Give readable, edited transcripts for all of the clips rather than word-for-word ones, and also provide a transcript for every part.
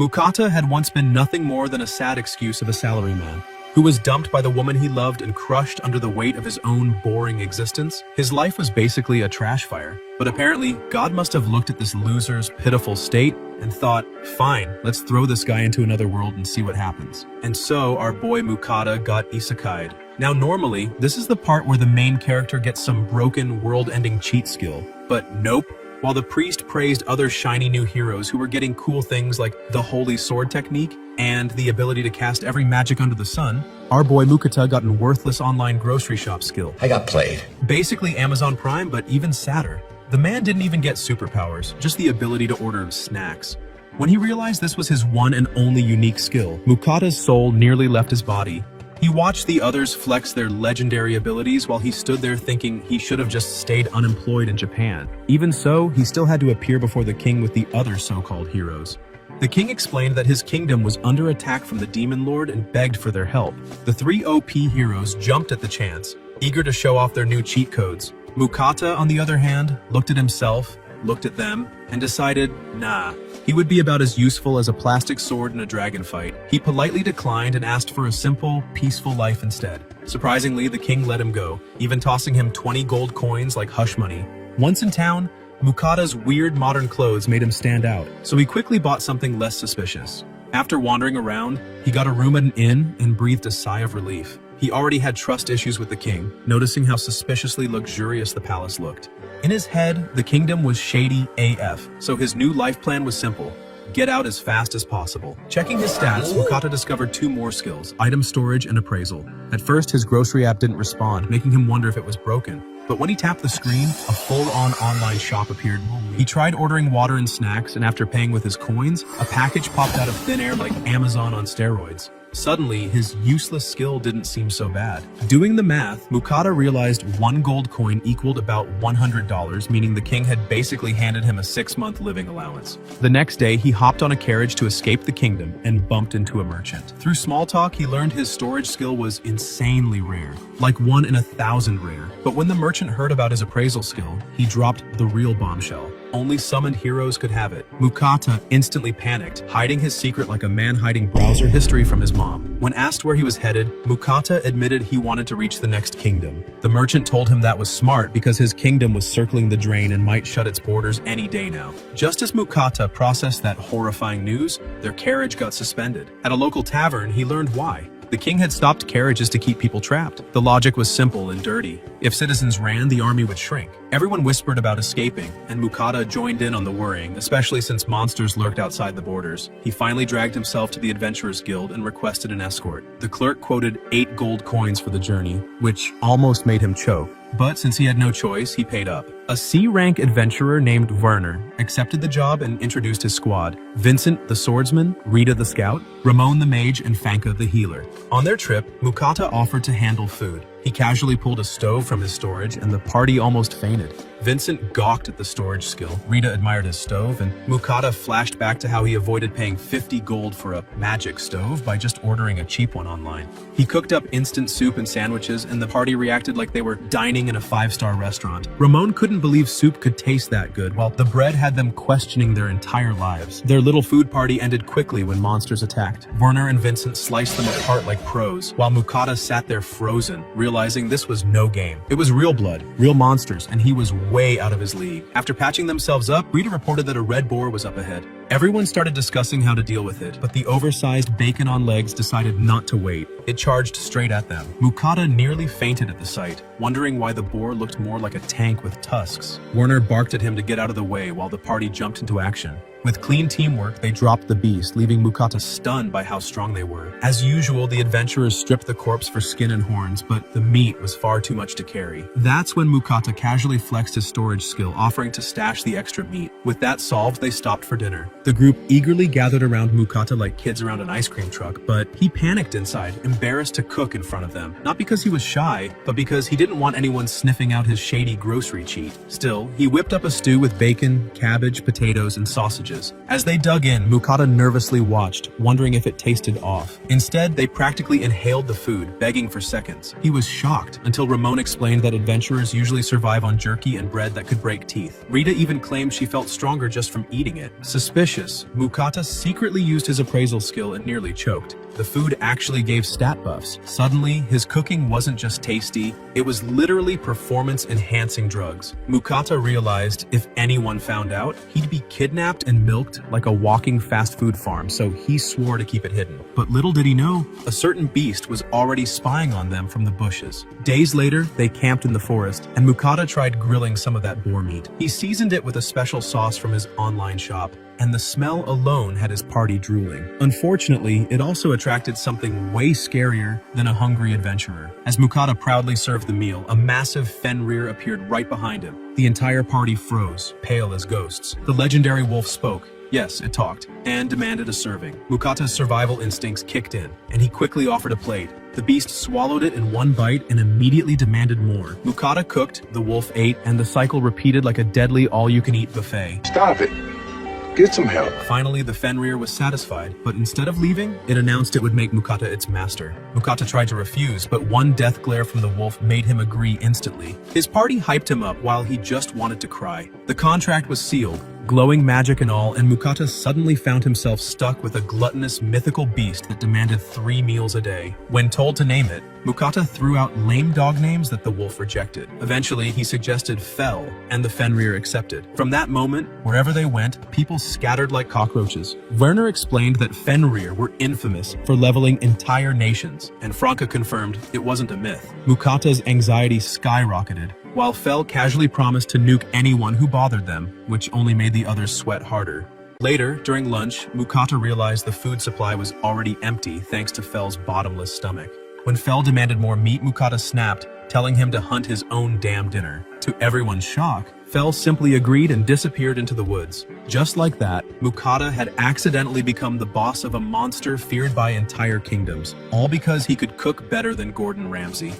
Mukata had once been nothing more than a sad excuse of a salaryman, who was dumped by the woman he loved and crushed under the weight of his own boring existence. His life was basically a trash fire. But apparently, God must have looked at this loser's pitiful state and thought, fine, let's throw this guy into another world and see what happens. And so our boy Mukata got isekai'd. Now normally, this is the part where the main character gets some broken world-ending cheat skill. But nope. While the priest praised other shiny new heroes who were getting cool things like the holy sword technique and the ability to cast every magic under the sun, our boy Mukata got an worthless online grocery shop skill. I got played. Basically Amazon Prime, but even sadder. The man didn't even get superpowers, just the ability to order snacks. When he realized this was his one and only unique skill, Mukata's soul nearly left his body. He watched the others flex their legendary abilities while he stood there thinking he should have just stayed unemployed in Japan. Even so, he still had to appear before the king with the other so-called heroes. The king explained that his kingdom was under attack from the demon lord and begged for their help. The three OP heroes jumped at the chance, eager to show off their new cheat codes. Mukata, on the other hand, looked at himself, looked at them, and decided, nah, he would be about as useful as a plastic sword in a dragon fight. He politely declined and asked for a simple, peaceful life instead. Surprisingly, the king let him go, even tossing him 20 gold coins like hush money. Once in town, Mukata's weird modern clothes made him stand out, so he quickly bought something less suspicious. After wandering around, he got a room at an inn and breathed a sigh of relief. He already had trust issues with the king, noticing how suspiciously luxurious the palace looked. In his head, the kingdom was shady AF, so his new life plan was simple. Get out as fast as possible. Checking his stats, Mukata discovered two more skills, item storage and appraisal. At first, his grocery app didn't respond, making him wonder if it was broken. But when he tapped the screen, a full-on online shop appeared. He tried ordering water and snacks, and after paying with his coins, a package popped out of thin air like Amazon on steroids. Suddenly, his useless skill didn't seem so bad. Doing the math, Mukata realized one gold coin equaled about $100, meaning the king had basically handed him a 6-month living allowance. The next day, he hopped on a carriage to escape the kingdom and bumped into a merchant. Through small talk, he learned his storage skill was insanely rare, like 1 in 1,000 rare. But when the merchant heard about his appraisal skill, he dropped the real bombshell. Only summoned heroes could have it. Mukata instantly panicked, hiding his secret like a man hiding browser history from his mom. When asked where he was headed, Mukata admitted he wanted to reach the next kingdom. The merchant told him that was smart because his kingdom was circling the drain and might shut its borders any day now. Just as Mukata processed that horrifying news, their carriage got suspended. At a local tavern, he learned why. The king had stopped carriages to keep people trapped. The logic was simple and dirty. If citizens ran, the army would shrink. Everyone whispered about escaping, and Mukata joined in on the worrying, especially since monsters lurked outside the borders. He finally dragged himself to the Adventurers Guild and requested an escort. The clerk quoted 8 gold coins for the journey, which almost made him choke. But since he had no choice, he paid up. A C-rank adventurer named Werner accepted the job and introduced his squad. Vincent the swordsman, Rita the scout, Ramon the mage, and Fanka the healer. On their trip, Mukata offered to handle food. He casually pulled a stove from his storage, and the party almost fainted. Vincent gawked at the storage skill, Rita admired his stove, and Mukata flashed back to how he avoided paying 50 gold for a magic stove by just ordering a cheap one online. He cooked up instant soup and sandwiches, and the party reacted like they were dining in a 5-star restaurant. Ramon couldn't believe soup could taste that good, while the bread had them questioning their entire lives. Their little food party ended quickly when monsters attacked. Werner and Vincent sliced them apart like pros, while Mukata sat there frozen, realizing this was no game. It was real blood, real monsters, and he was way out of his league. After patching themselves up, Rita reported that a red boar was up ahead. Everyone started discussing how to deal with it, but the oversized bacon on legs decided not to wait. It charged straight at them. Mukata nearly fainted at the sight, wondering why the boar looked more like a tank with tusks. Werner barked at him to get out of the way while the party jumped into action. With clean teamwork, they dropped the beast, leaving Mukata stunned by how strong they were. As usual, the adventurers stripped the corpse for skin and horns, but the meat was far too much to carry. That's when Mukata casually flexed his storage skill, offering to stash the extra meat. With that solved, they stopped for dinner. The group eagerly gathered around Mukata like kids around an ice cream truck, but he panicked inside, embarrassed to cook in front of them. Not because he was shy, but because he didn't want anyone sniffing out his shady grocery cheat. Still, he whipped up a stew with bacon, cabbage, potatoes, and sausages. As they dug in, Mukata nervously watched, wondering if it tasted off. Instead, they practically inhaled the food, begging for seconds. He was shocked until Ramon explained that adventurers usually survive on jerky and bread that could break teeth. Rita even claimed she felt stronger just from eating it. Suspicious. delicious, Mukata secretly used his appraisal skill and nearly choked. The food actually gave stat buffs. Suddenly, his cooking wasn't just tasty, it was literally performance-enhancing drugs. Mukata realized if anyone found out, he'd be kidnapped and milked like a walking fast food farm, so he swore to keep it hidden. But little did he know, a certain beast was already spying on them from the bushes. Days later, they camped in the forest, and Mukata tried grilling some of that boar meat. He seasoned it with a special sauce from his online shop, and the smell alone had his party drooling. Unfortunately, it also attracted something way scarier than a hungry adventurer. As Mukata proudly served the meal, a massive Fenrir appeared right behind him. The entire party froze, pale as ghosts. The legendary wolf spoke. Yes, it talked, and demanded a serving. Mukata's survival instincts kicked in, and he quickly offered a plate. The beast swallowed it in one bite and immediately demanded more. Mukata cooked, the wolf ate, and the cycle repeated like a deadly all-you-can-eat buffet. Stop it. Get some help. Finally, the Fenrir was satisfied, but instead of leaving, it announced it would make Mukata its master. Mukata tried to refuse, but one death glare from the wolf made him agree instantly. His party hyped him up while he just wanted to cry. The contract was sealed, glowing magic and all, and Mukata suddenly found himself stuck with a gluttonous mythical beast that demanded 3 meals a day. When told to name it, Mukata threw out lame dog names that the wolf rejected. Eventually, he suggested Fell, and the Fenrir accepted. From that moment, wherever they went, people scattered like cockroaches. Werner explained that Fenrir were infamous for leveling entire nations, and Franca confirmed it wasn't a myth. Mukata's anxiety skyrocketed, while Fell casually promised to nuke anyone who bothered them, which only made the others sweat harder. Later, during lunch, Mukata realized the food supply was already empty thanks to Fell's bottomless stomach. When Fell demanded more meat, Mukata snapped, telling him to hunt his own damn dinner. To everyone's shock, Fell simply agreed and disappeared into the woods. Just like that, Mukata had accidentally become the boss of a monster feared by entire kingdoms, all because he could cook better than Gordon Ramsay.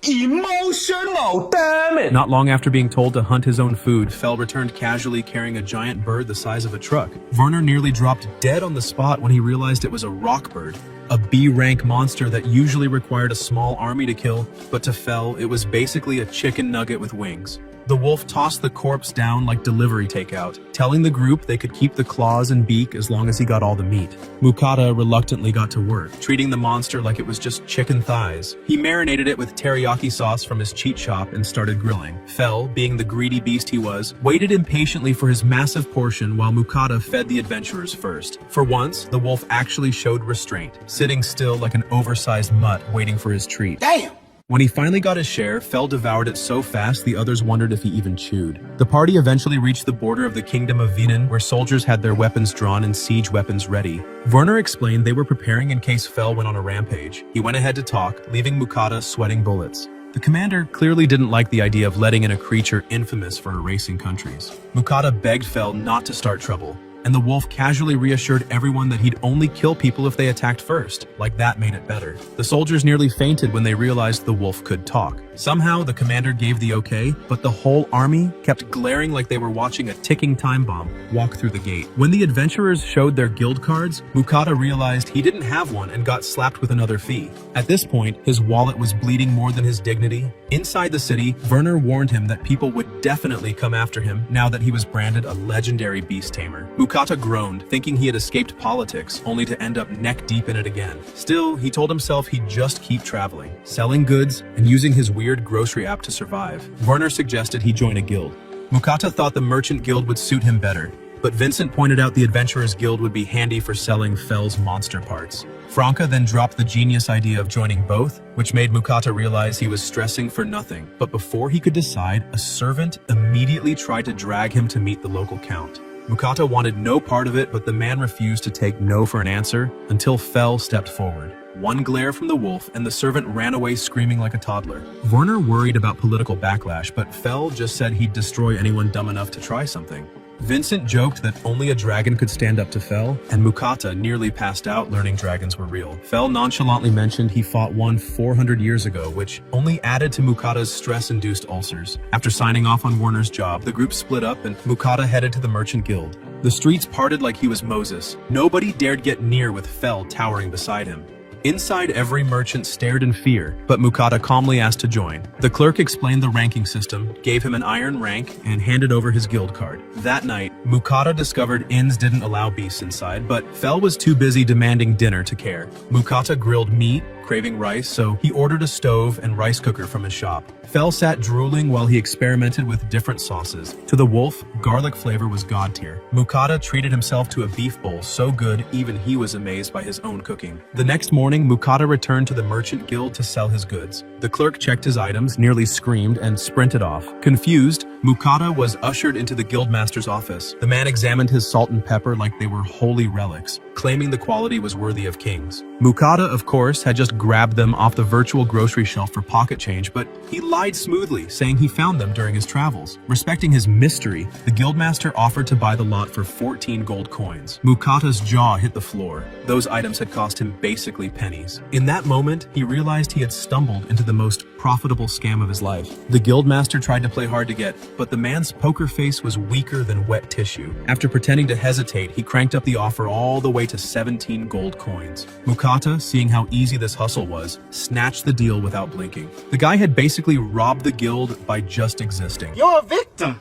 Emotional, damn it! Not long after being told to hunt his own food, Fell returned casually carrying a giant bird the size of a truck. Werner nearly dropped dead on the spot when he realized it was a rock bird, a B-rank monster that usually required a small army to kill, but to Fell, it was basically a chicken nugget with wings. The wolf tossed the corpse down like delivery takeout, telling the group they could keep the claws and beak as long as he got all the meat. Mukata reluctantly got to work, treating the monster like it was just chicken thighs. He marinated it with teriyaki sauce from his cheat shop and started grilling. Fell, being the greedy beast he was, waited impatiently for his massive portion while Mukata fed the adventurers first. For once, the wolf actually showed restraint, sitting still like an oversized mutt waiting for his treat. Damn! When he finally got his share, Fell devoured it so fast the others wondered if he even chewed. The party eventually reached the border of the kingdom of Vinen, where soldiers had their weapons drawn and siege weapons ready. Werner explained they were preparing in case Fell went on a rampage. He went ahead to talk, leaving Mukata sweating bullets. The commander clearly didn't like the idea of letting in a creature infamous for erasing countries. Mukata begged Fell not to start trouble, and the wolf casually reassured everyone that he'd only kill people if they attacked first, like that made it better. The soldiers nearly fainted when they realized the wolf could talk. Somehow, the commander gave the okay, but the whole army kept glaring like they were watching a ticking time bomb walk through the gate. When the adventurers showed their guild cards, Mukata realized he didn't have one and got slapped with another fee. At this point, his wallet was bleeding more than his dignity. Inside the city, Werner warned him that people would definitely come after him now that he was branded a legendary beast tamer. Mukata groaned, thinking he had escaped politics, only to end up neck-deep in it again. Still, he told himself he'd just keep traveling, selling goods, and using his weird grocery app to survive. Werner suggested he join a guild. Mukata thought the merchant guild would suit him better, but Vincent pointed out the adventurers guild would be handy for selling Fell's monster parts. Franca then dropped the genius idea of joining both, which made Mukata realize he was stressing for nothing. But before he could decide, a servant immediately tried to drag him to meet the local count. Mukata wanted no part of it, but the man refused to take no for an answer until Fell stepped forward. One glare from the wolf, and the servant ran away screaming like a toddler. Werner worried about political backlash, but Fell just said he'd destroy anyone dumb enough to try something. Vincent joked that only a dragon could stand up to Fell, and Mukata nearly passed out learning dragons were real. Fell nonchalantly mentioned he fought one 400 years ago, which only added to Mukata's stress-induced ulcers. After signing off on Werner's job, the group split up and Mukata headed to the Merchant Guild. The streets parted like he was Moses. Nobody dared get near with Fell towering beside him. Inside, every merchant stared in fear, but Mukata calmly asked to join. The clerk explained the ranking system, gave him an iron rank, and handed over his guild card. That night, Mukata discovered inns didn't allow beasts inside, but Fel was too busy demanding dinner to care. Mukata grilled meat, craving rice, so he ordered a stove and rice cooker from his shop. Fel sat drooling while he experimented with different sauces. To the wolf, garlic flavor was god tier. Mukata treated himself to a beef bowl so good even he was amazed by his own cooking. The next morning, Mukata returned to the merchant guild to sell his goods. The clerk checked his items, nearly screamed, and sprinted off. Confused, Mukata was ushered into the guildmaster's office. The man examined his salt and pepper like they were holy relics, claiming the quality was worthy of kings. Mukata, of course, had just grabbed them off the virtual grocery shelf for pocket change, but he lied smoothly, saying he found them during his travels. Respecting his mystery, the guildmaster offered to buy the lot for 14 gold coins. Mukata's jaw hit the floor. Those items had cost him basically pennies. In that moment, he realized he had stumbled into the most profitable scam of his life. The guildmaster tried to play hard to get, but the man's poker face was weaker than wet tissue. After pretending to hesitate, he cranked up the offer all the way to 17 gold coins. Mukata, seeing how easy this hustle was, snatched the deal without blinking. The guy had basically robbed the guild by just existing. You're a victim!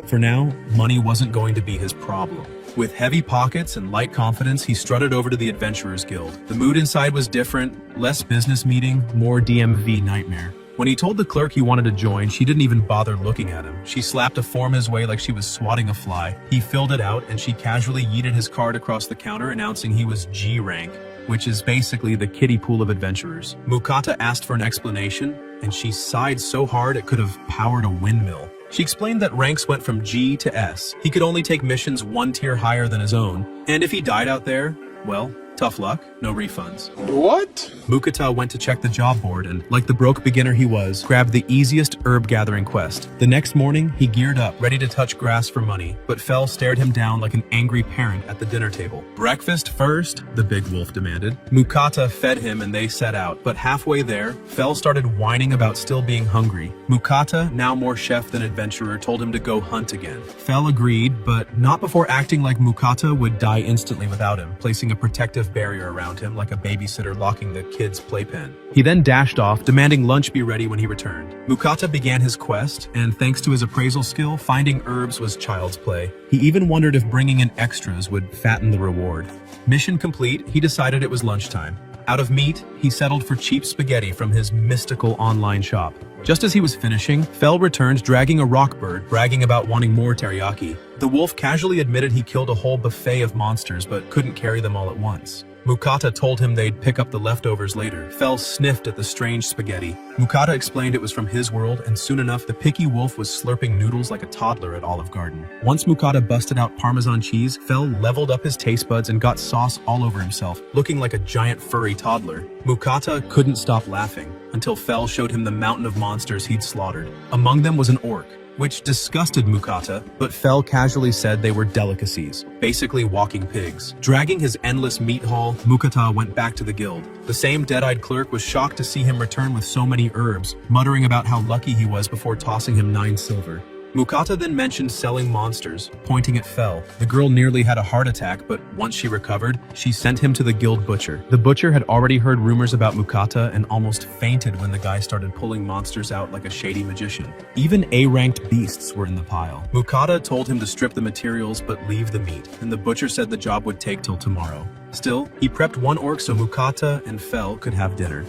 For now, money wasn't going to be his problem. With heavy pockets and light confidence, he strutted over to the Adventurers Guild. The mood inside was different, less business meeting, more DMV nightmare. When he told the clerk he wanted to join, she didn't even bother looking at him. She slapped a form his way like she was swatting a fly. He filled it out, and she casually yeeted his card across the counter, announcing he was G rank, which is basically the kiddie pool of adventurers. Mukata asked for an explanation, and she sighed so hard it could have powered a windmill. She explained that ranks went from G to S. He could only take missions one tier higher than his own, and if he died out there, well, tough luck, no refunds. What? Mukata went to check the job board and, like the broke beginner he was, grabbed the easiest herb gathering quest. The next morning, he geared up, ready to touch grass for money, but Fel stared him down like an angry parent at the dinner table. Breakfast first, the big wolf demanded. Mukata fed him and they set out, but halfway there, Fel started whining about still being hungry. Mukata, now more chef than adventurer, told him to go hunt again. Fel agreed, but not before acting like Mukata would die instantly without him, placing a protective barrier around him like a babysitter locking the kid's playpen. He then dashed off, demanding lunch be ready when he returned. Mukata began his quest, and thanks to his appraisal skill, finding herbs was child's play. He even wondered if bringing in extras would fatten the reward. Mission complete, he decided it was lunchtime. Out of meat, he settled for cheap spaghetti from his mystical online shop. Just as he was finishing, Fel returned dragging a rock bird, bragging about wanting more teriyaki. The wolf casually admitted he killed a whole buffet of monsters but couldn't carry them all at once. Mukata told him they'd pick up the leftovers later. Fel sniffed at the strange spaghetti. Mukata explained it was from his world, and soon enough, the picky wolf was slurping noodles like a toddler at Olive Garden. Once Mukata busted out Parmesan cheese, Fel leveled up his taste buds and got sauce all over himself, looking like a giant furry toddler. Mukata couldn't stop laughing until Fel showed him the mountain of monsters he'd slaughtered. Among them was an orc, which disgusted Mukata, but Fel casually said they were delicacies, basically walking pigs. Dragging his endless meat haul, Mukata went back to the guild. The same dead-eyed clerk was shocked to see him return with so many herbs, muttering about how lucky he was before tossing him 9 silver. Mukata then mentioned selling monsters, pointing at Fel. The girl nearly had a heart attack, but once she recovered, she sent him to the guild butcher. The butcher had already heard rumors about Mukata and almost fainted when the guy started pulling monsters out like a shady magician. Even A-ranked beasts were in the pile. Mukata told him to strip the materials but leave the meat, and the butcher said the job would take till tomorrow. Still, he prepped one orc so Mukata and Fel could have dinner.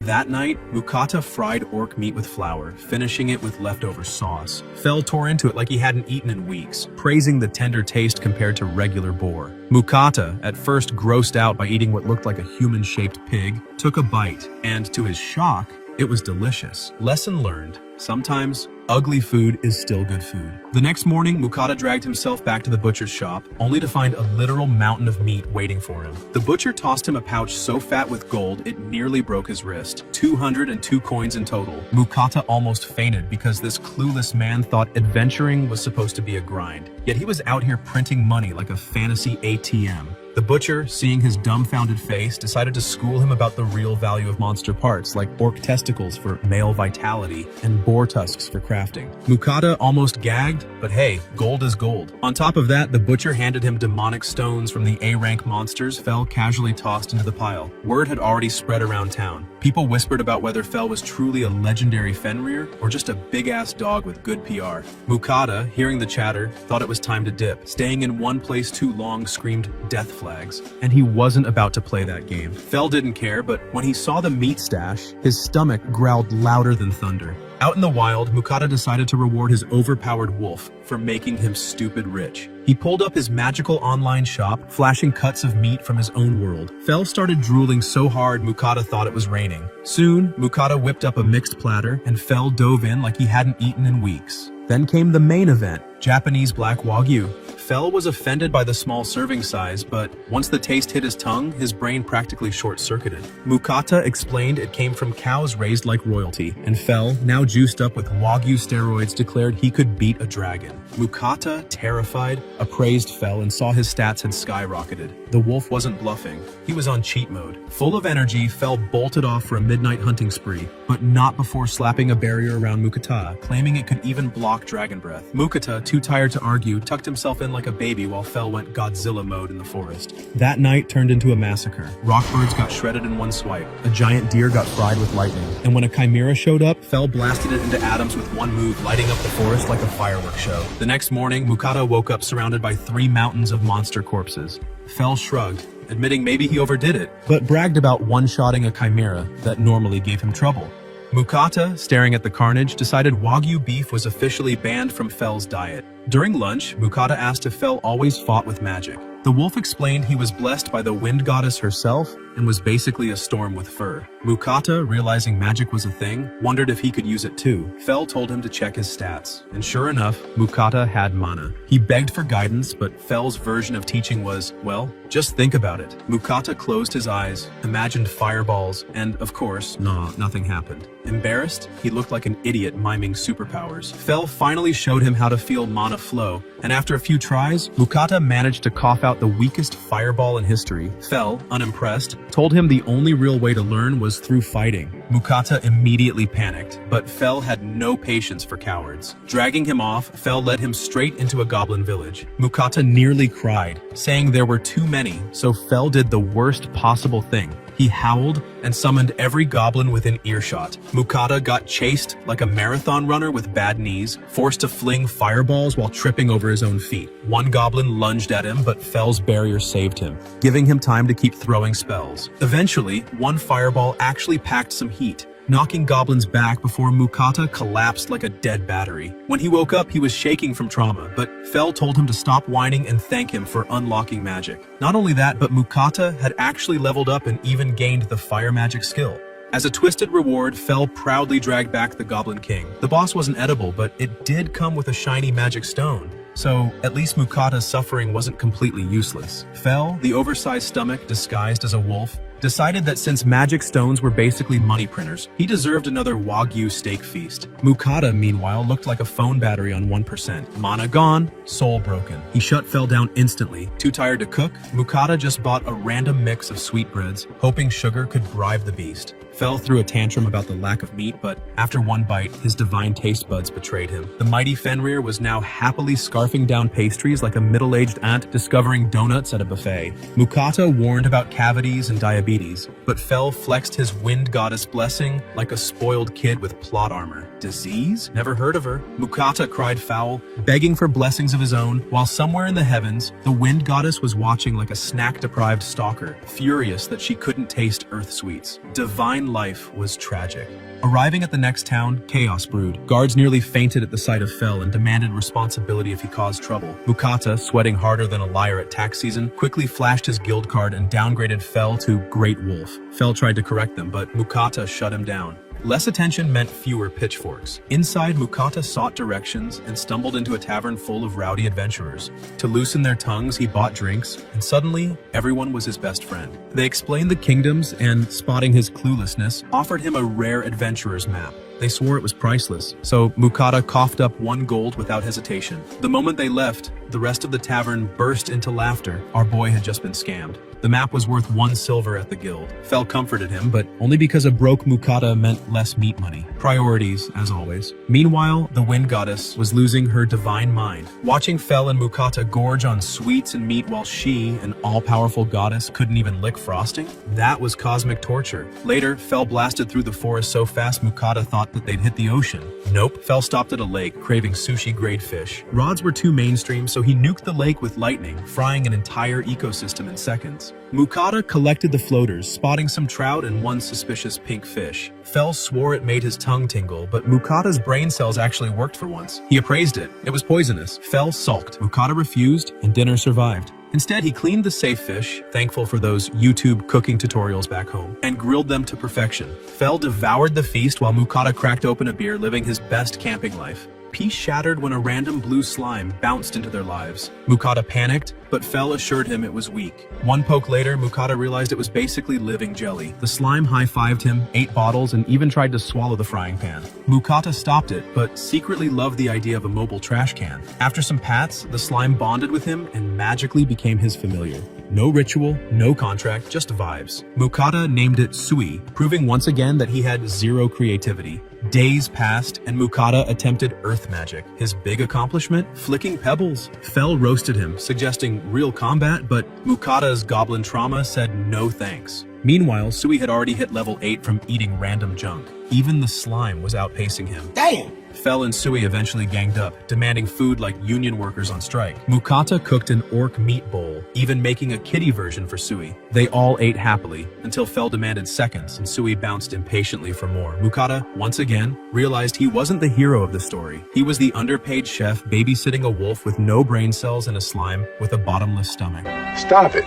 That night, Mukata fried orc meat with flour, finishing it with leftover sauce. Fel tore into it like he hadn't eaten in weeks, praising the tender taste compared to regular boar. Mukata, at first grossed out by eating what looked like a human-shaped pig, took a bite, and to his shock, it was delicious. Lesson learned. Sometimes, ugly food is still good food. The next morning, Mukata dragged himself back to the butcher's shop, only to find a literal mountain of meat waiting for him. The butcher tossed him a pouch so fat with gold, it nearly broke his wrist. 202 coins in total. Mukata almost fainted because this clueless man thought adventuring was supposed to be a grind. Yet he was out here printing money like a fantasy ATM. The butcher, seeing his dumbfounded face, decided to school him about the real value of monster parts, like orc testicles for male vitality and boar tusks for craft. crafting. Mukata almost gagged, but hey, gold is gold. On top of that, the butcher handed him demonic stones from the A-rank monsters Fel casually tossed into the pile. Word had already spread around town. People whispered about whether Fel was truly a legendary Fenrir or just a big-ass dog with good PR. Mukata, hearing the chatter, thought it was time to dip. Staying in one place too long screamed death flags, and he wasn't about to play that game. Fel didn't care, but when he saw the meat stash, his stomach growled louder than thunder. Out in the wild, Mukata decided to reward his overpowered wolf for making him stupid rich. He pulled up his magical online shop, flashing cuts of meat from his own world. Fel started drooling so hard Mukata thought it was raining. Soon, Mukata whipped up a mixed platter, and Fel dove in like he hadn't eaten in weeks. Then came the main event, Japanese Black Wagyu. Fel was offended by the small serving size, but once the taste hit his tongue, his brain practically short-circuited. Mukata explained it came from cows raised like royalty, and Fel, now juiced up with Wagyu steroids, declared he could beat a dragon. Mukata, terrified, appraised Fel and saw his stats had skyrocketed. The wolf wasn't bluffing. He was on cheat mode. Full of energy, Fel bolted off for a midnight hunting spree, but not before slapping a barrier around Mukata, claiming it could even block dragon breath. Mukata, too tired to argue, tucked himself in like a baby while Fel went Godzilla mode in the forest. That night turned into a massacre. Rockbirds got shredded in one swipe. A giant deer got fried with lightning. And when a chimera showed up, Fel blasted it into atoms with one move, lighting up the forest like a fireworks show. The next morning, Mukata woke up surrounded by 3 mountains of monster corpses. Fel shrugged, admitting maybe he overdid it, but bragged about one-shotting a chimera that normally gave him trouble. Mukata, staring at the carnage, decided Wagyu beef was officially banned from Fel's diet. During lunch, Mukata asked if Fel always fought with magic. The wolf explained he was blessed by the wind goddess herself and was basically a storm with fur. Mukata, realizing magic was a thing, wondered if he could use it too. Fel told him to check his stats, and sure enough, Mukata had mana. He begged for guidance, but Fel's version of teaching was, well, just think about it. Mukata closed his eyes, imagined fireballs, and of course, nothing happened. Embarrassed, he looked like an idiot miming superpowers. Fel finally showed him how to feel mana flow, and after a few tries, Mukata managed to cough out the weakest fireball in history. Fel, unimpressed, told him the only real way to learn was through fighting. Mukata immediately panicked, but Fel had no patience for cowards. Dragging him off, Fel led him straight into a goblin village. Mukata nearly cried, saying there were too many, so Fel did the worst possible thing. He howled and summoned every goblin within earshot. Mukata got chased like a marathon runner with bad knees, forced to fling fireballs while tripping over his own feet. One goblin lunged at him, but Fel's barrier saved him, giving him time to keep throwing spells. Eventually, one fireball actually packed some heat, knocking goblins back before Mukata collapsed like a dead battery. When he woke up, he was shaking from trauma, but Fel told him to stop whining and thank him for unlocking magic. Not only that, but Mukata had actually leveled up and even gained the fire magic skill. As a twisted reward, Fel proudly dragged back the Goblin King. The boss wasn't edible, but it did come with a shiny magic stone. So, at least Mukata's suffering wasn't completely useless. Fel, the oversized stomach disguised as a wolf, decided that since magic stones were basically money printers, he deserved another Wagyu steak feast. Mukata, meanwhile, looked like a phone battery on 1%. Mana gone, soul broken. He shut Fel down instantly. Too tired to cook, Mukata just bought a random mix of sweetbreads, hoping sugar could bribe the beast. Fel threw a tantrum about the lack of meat, but after one bite, his divine taste buds betrayed him. The mighty Fenrir was now happily scarfing down pastries like a middle-aged aunt discovering donuts at a buffet. Mukata warned about cavities and diabetes, but Fel flexed his wind goddess blessing like a spoiled kid with plot armor. Disease? Never heard of her. Mukata cried foul, begging for blessings of his own, while somewhere in the heavens, the wind goddess was watching like a snack-deprived stalker, furious that she couldn't taste earth sweets. Divine life was tragic. Arriving at the next town, chaos brewed. Guards nearly fainted at the sight of Fel and demanded responsibility if he caused trouble. Mukata, sweating harder than a liar at tax season, quickly flashed his guild card and downgraded Fel to Great Wolf. Fel tried to correct them, but Mukata shut him down. Less attention meant fewer pitchforks. Inside, Mukata sought directions and stumbled into a tavern full of rowdy adventurers. To loosen their tongues, he bought drinks, and suddenly, everyone was his best friend. They explained the kingdoms and, spotting his cluelessness, offered him a rare adventurer's map. They swore it was priceless, so Mukata coughed up 1 gold without hesitation. The moment they left, the rest of the tavern burst into laughter. Our boy had just been scammed. The map was worth 1 silver at the guild. Fel comforted him, but only because a broke Mukata meant less meat money. Priorities, as always. Meanwhile, the wind goddess was losing her divine mind. Watching Fel and Mukata gorge on sweets and meat while she, an all-powerful goddess, couldn't even lick frosting? That was cosmic torture. Later, Fel blasted through the forest so fast Mukata thought that they'd hit the ocean. Nope, Fel stopped at a lake, craving sushi-grade fish. Rods were too mainstream, so he nuked the lake with lightning, frying an entire ecosystem in seconds. Mukata collected the floaters, spotting some trout and 1 suspicious pink fish. Fel swore it made his tongue tingle, but Mukata's brain cells actually worked for once. He appraised it. It was poisonous. Fel sulked. Mukata refused, and dinner survived. Instead, he cleaned the safe fish, thankful for those YouTube cooking tutorials back home, and grilled them to perfection. Fel devoured the feast while Mukata cracked open a beer, living his best camping life. Peace shattered when a random blue slime bounced into their lives. Mukata panicked, but Fel assured him it was weak. 1 poke later, Mukata realized it was basically living jelly. The slime high-fived him, ate bottles, and even tried to swallow the frying pan. Mukata stopped it, but secretly loved the idea of a mobile trash can. After some pats, the slime bonded with him and magically became his familiar. No ritual, no contract, just vibes. Mukata named it Sui, proving once again that he had 0 creativity. Days passed, and Mukata attempted earth magic. His big accomplishment? Flicking pebbles. Fel roasted him, suggesting real combat, but Mukata's goblin trauma said no thanks. Meanwhile, Sui had already hit level 8 from eating random junk. Even the slime was outpacing him. Damn! Fel and Sui eventually ganged up, demanding food like union workers on strike. Mukata cooked an orc meat bowl, even making a kitty version for Sui. They all ate happily, until Fel demanded seconds and Sui bounced impatiently for more. Mukata, once again, realized he wasn't the hero of the story. He was the underpaid chef babysitting a wolf with no brain cells and a slime with a bottomless stomach. Stop it.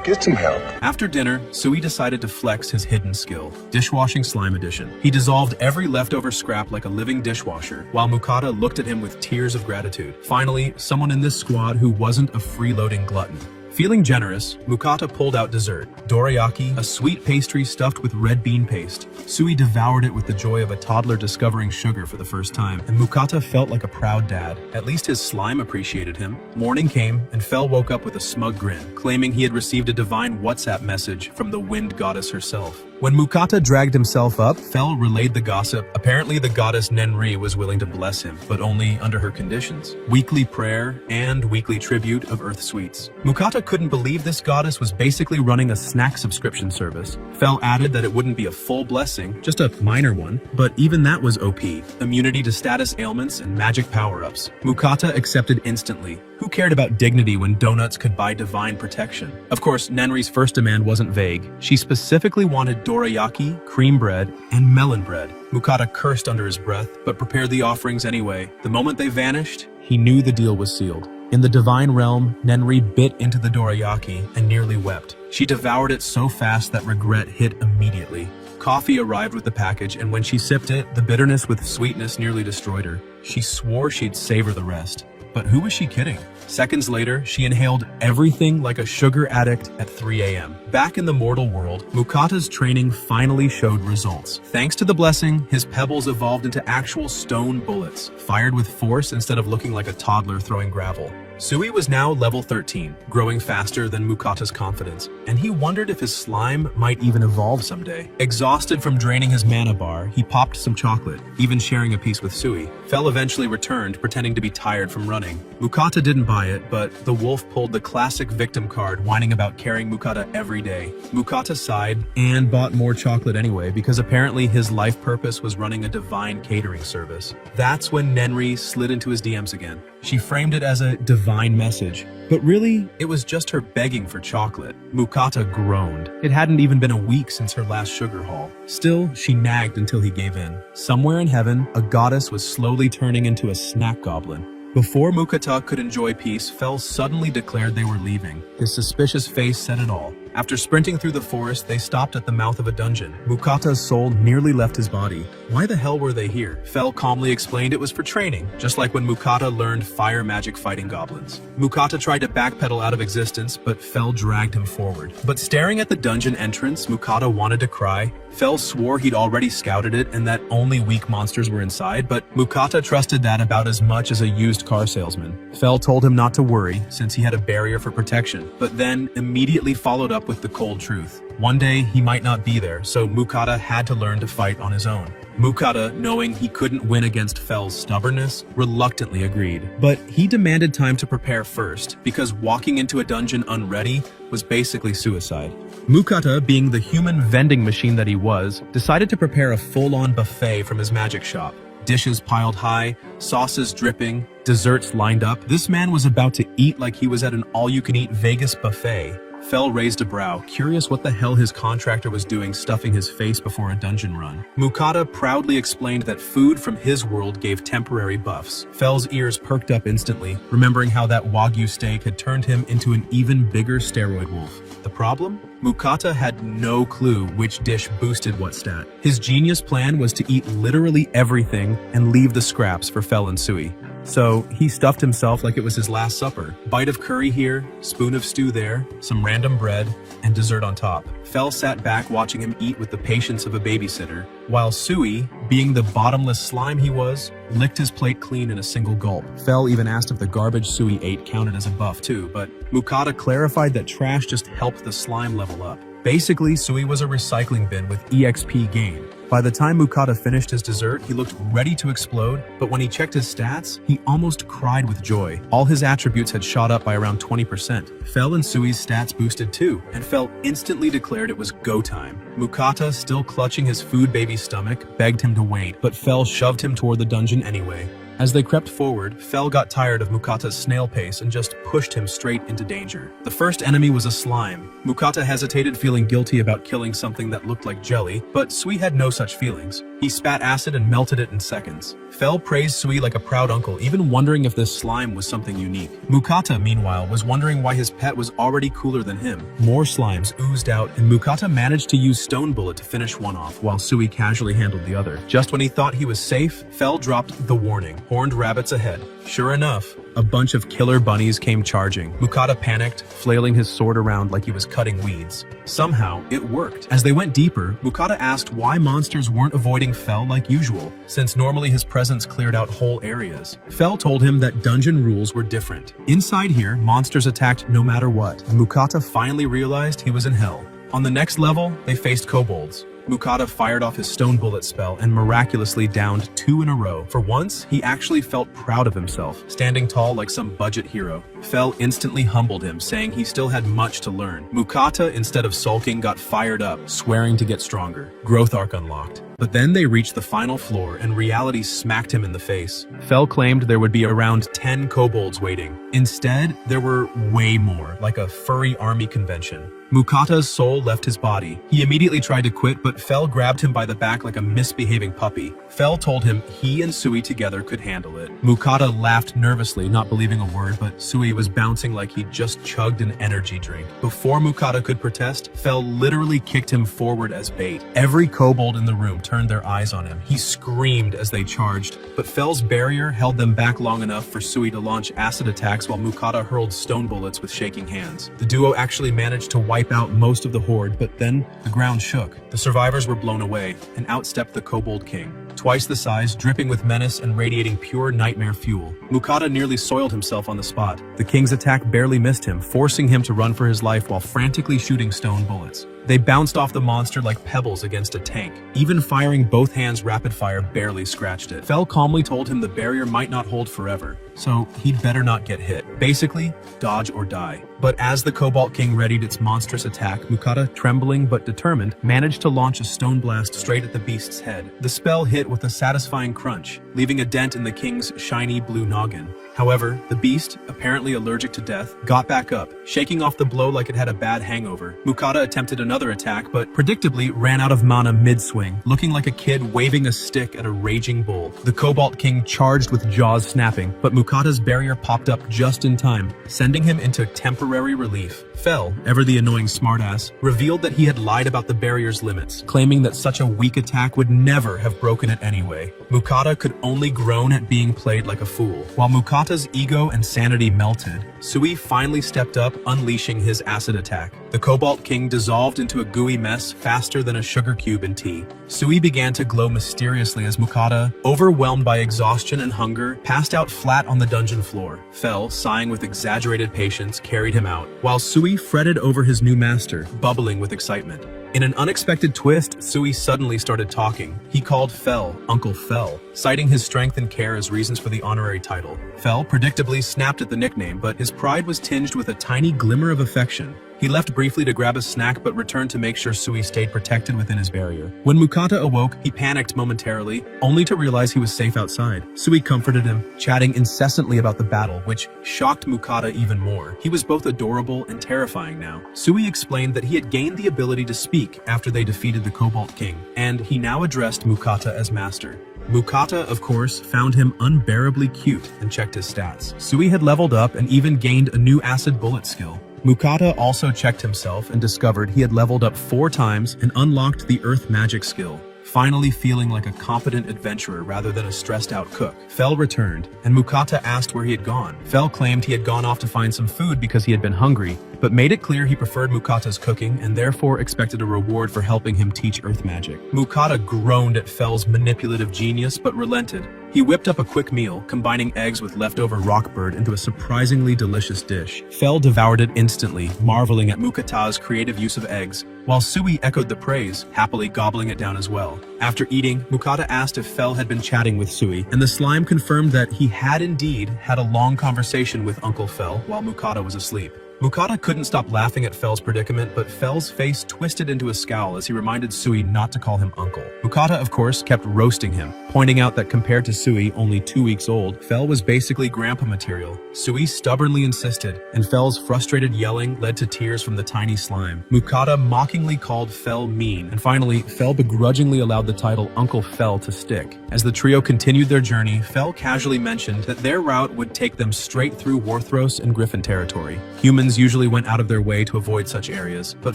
Get some help. After dinner, Sui decided to flex his hidden skill, dishwashing slime edition. He dissolved every leftover scrap like a living dishwasher, while Mukata looked at him with tears of gratitude. Finally, someone in this squad who wasn't a freeloading glutton. Feeling generous, Mukata pulled out dessert, dorayaki, a sweet pastry stuffed with red bean paste. Sui devoured it with the joy of a toddler discovering sugar for the first time, and Mukata felt like a proud dad. At least his slime appreciated him. Morning came, and Fel woke up with a smug grin, claiming he had received a divine WhatsApp message from the wind goddess herself. When Mukata dragged himself up, Fel relayed the gossip. Apparently the goddess Nenri was willing to bless him, but only under her conditions. Weekly prayer and weekly tribute of earth sweets. Mukata couldn't believe this goddess was basically running a snack subscription service. Fel added that it wouldn't be a full blessing, just a minor one, but even that was OP. Immunity to status ailments and magic power-ups. Mukata accepted instantly. Who cared about dignity when donuts could buy divine protection? Of course, Nenri's first demand wasn't vague. She specifically wanted dorayaki, cream bread, and melon bread. Mukata cursed under his breath, but prepared the offerings anyway. The moment they vanished, he knew the deal was sealed. In the divine realm, Nenri bit into the dorayaki and nearly wept. She devoured it so fast that regret hit immediately. Coffee arrived with the package, and when she sipped it, the bitterness with sweetness nearly destroyed her. She swore she'd savor the rest. But who was she kidding? Seconds later, she inhaled everything like a sugar addict at 3 a.m. Back in the mortal world, Mukata's training finally showed results. Thanks to the blessing, his pebbles evolved into actual stone bullets, fired with force instead of looking like a toddler throwing gravel. Sui was now level 13, growing faster than Mukata's confidence, and he wondered if his slime might even evolve someday. Exhausted from draining his mana bar, he popped some chocolate, even sharing a piece with Sui. Fel eventually returned, pretending to be tired from running. Mukata didn't buy it, but the wolf pulled the classic victim card, whining about carrying Mukata every day. Mukata sighed and bought more chocolate anyway, because apparently his life purpose was running a divine catering service. That's when Nenri slid into his DMs again. She framed it as a divine message, but really, it was just her begging for chocolate. Mukata groaned. It hadn't even been a week since her last sugar haul. Still, she nagged until he gave in. Somewhere in heaven, a goddess was slowly turning into a snack goblin. Before Mukata could enjoy peace, Fel suddenly declared they were leaving. His suspicious face said it all. After sprinting through the forest, they stopped at the mouth of a dungeon. Mukata's soul nearly left his body. Why the hell were they here? Fel calmly explained it was for training, just like when Mukata learned fire magic fighting goblins. Mukata tried to backpedal out of existence, but Fel dragged him forward. But staring at the dungeon entrance, Mukata wanted to cry. Fel swore he'd already scouted it and that only weak monsters were inside, but Mukata trusted that about as much as a used car salesman. Fel told him not to worry, since he had a barrier for protection, but then immediately followed up with the cold truth. One day, he might not be there, so Mukata had to learn to fight on his own. Mukata, knowing he couldn't win against Fel's stubbornness, reluctantly agreed. But he demanded time to prepare first, because walking into a dungeon unready was basically suicide. Mukata, being the human vending machine that he was, decided to prepare a full-on buffet from his magic shop. Dishes piled high, sauces dripping, desserts lined up. This man was about to eat like he was at an all-you-can-eat Vegas buffet. Fel raised a brow, curious what the hell his contractor was doing stuffing his face before a dungeon run. Mukata proudly explained that food from his world gave temporary buffs. Fel's ears perked up instantly, remembering how that Wagyu steak had turned him into an even bigger steroid wolf. The problem? Mukata had no clue which dish boosted what stat. His genius plan was to eat literally everything and leave the scraps for Fel and Sui. So he stuffed himself like it was his last supper. Bite of curry here, spoon of stew there, some random bread, and dessert on top. Fel sat back watching him eat with the patience of a babysitter, while Sui, being the bottomless slime he was, licked his plate clean in a single gulp. Fel even asked if the garbage Sui ate counted as a buff too, but Mukata clarified that trash just helped the slime level up. Basically, Sui was a recycling bin with EXP gain. By the time Mukata finished his dessert, he looked ready to explode, but when he checked his stats, he almost cried with joy. All his attributes had shot up by around 20%. Fel and Sui's stats boosted too, and Fel instantly declared it was go time. Mukata, still clutching his food baby stomach, begged him to wait, but Fel shoved him toward the dungeon anyway. As they crept forward, Fel got tired of Mukata's snail pace and just pushed him straight into danger. The first enemy was a slime. Mukata hesitated, feeling guilty about killing something that looked like jelly, but Sui had no such feelings. He spat acid and melted it in seconds. Fel praised Sui like a proud uncle, even wondering if this slime was something unique. Mukata, meanwhile, was wondering why his pet was already cooler than him. More slimes oozed out, and Mukata managed to use Stone Bullet to finish one off, while Sui casually handled the other. Just when he thought he was safe, Fel dropped the warning. Horned rabbits ahead. Sure enough, a bunch of killer bunnies came charging. Mukata panicked, flailing his sword around like he was cutting weeds. Somehow, it worked. As they went deeper, Mukata asked why monsters weren't avoiding Fel like usual, since normally his presence cleared out whole areas. Fel told him that dungeon rules were different. Inside here, monsters attacked no matter what, and Mukata finally realized he was in hell. On the next level, they faced kobolds. Mukata fired off his Stone Bullet spell and miraculously downed 2 in a row. For once, he actually felt proud of himself, standing tall like some budget hero. Fel instantly humbled him, saying he still had much to learn. Mukata, instead of sulking, got fired up, swearing to get stronger. Growth arc unlocked. But then they reached the final floor and reality smacked him in the face. Fel claimed there would be around 10 kobolds waiting. Instead, there were way more, like a furry army convention. Mukata's soul left his body. He immediately tried to quit, but Fel grabbed him by the back like a misbehaving puppy. Fel told him he and Sui together could handle it. Mukata laughed nervously, not believing a word, but Sui was bouncing like he'd just chugged an energy drink. Before Mukata could protest, Fel literally kicked him forward as bait. Every kobold in the room turned their eyes on him. He screamed as they charged, but Fel's barrier held them back long enough for Sui to launch acid attacks while Mukata hurled stone bullets with shaking hands. The duo actually managed to wipe out most of the horde, but then the ground shook. The survivors were blown away, and out stepped the Kobold King. Twice the size, dripping with menace and radiating pure nightmare fuel. Mukata nearly soiled himself on the spot. The king's attack barely missed him, forcing him to run for his life while frantically shooting stone bullets. They bounced off the monster like pebbles against a tank. Even firing both hands rapid fire barely scratched it. Fel calmly told him the barrier might not hold forever, so he'd better not get hit. Basically, dodge or die. But as the Cobalt King readied its monstrous attack, Mukata, trembling but determined, managed to launch a stone blast straight at the beast's head. The spell hit with a satisfying crunch, leaving a dent in the king's shiny blue noggin. However, the beast, apparently allergic to death, got back up, shaking off the blow like it had a bad hangover. Mukata attempted another attack, but predictably ran out of mana mid-swing, looking like a kid waving a stick at a raging bull. The Cobalt King charged with jaws snapping, but Mukata's barrier popped up just in time, sending him into temporary relief. Fel, ever the annoying smartass, revealed that he had lied about the barrier's limits, claiming that such a weak attack would never have broken it anyway. Mukata could only groan at being played like a fool. While Mukata's ego and sanity melted, Sui finally stepped up, unleashing his acid attack. The Cobalt King dissolved into a gooey mess faster than a sugar cube in tea. Sui began to glow mysteriously as Mukata, overwhelmed by exhaustion and hunger, passed out flat on the dungeon floor. Fel, sighing with exaggerated patience, carried him out, while Sui fretted over his new master, bubbling with excitement. In an unexpected twist, Sui suddenly started talking. He called Fel Uncle Fel, citing his strength and care as reasons for the honorary title. Fel predictably snapped at the nickname, but his pride was tinged with a tiny glimmer of affection. He left briefly to grab a snack but returned to make sure Sui stayed protected within his barrier. When Mukata awoke, he panicked momentarily, only to realize he was safe outside. Sui comforted him, chatting incessantly about the battle, which shocked Mukata even more. He was both adorable and terrifying now. Sui explained that he had gained the ability to speak after they defeated the Cobalt King, and he now addressed Mukata as master. Mukata, of course, found him unbearably cute and checked his stats. Sui had leveled up and even gained a new acid bullet skill. Mukata also checked himself and discovered he had leveled up 4 times and unlocked the Earth Magic skill, finally feeling like a competent adventurer rather than a stressed-out cook. Fel returned, and Mukata asked where he had gone. Fel claimed he had gone off to find some food because he had been hungry, but made it clear he preferred Mukata's cooking and therefore expected a reward for helping him teach Earth Magic. Mukata groaned at Fel's manipulative genius but relented. He whipped up a quick meal, combining eggs with leftover rockbird into a surprisingly delicious dish. Fel devoured it instantly, marveling at Mukata's creative use of eggs, while Sui echoed the praise, happily gobbling it down as well. After eating, Mukata asked if Fel had been chatting with Sui, and the slime confirmed that he had indeed had a long conversation with Uncle Fel while Mukata was asleep. Mukata couldn't stop laughing at Fel's predicament, but Fel's face twisted into a scowl as he reminded Sui not to call him uncle. Mukata, of course, kept roasting him, pointing out that compared to Sui, only 2 weeks old, Fel was basically grandpa material. Sui stubbornly insisted, and Fel's frustrated yelling led to tears from the tiny slime. Mukata mockingly called Fel mean, and finally, Fel begrudgingly allowed the title Uncle Fel to stick. As the trio continued their journey, Fel casually mentioned that their route would take them straight through Warthros and Griffin territory. Humans usually went out of their way to avoid such areas, but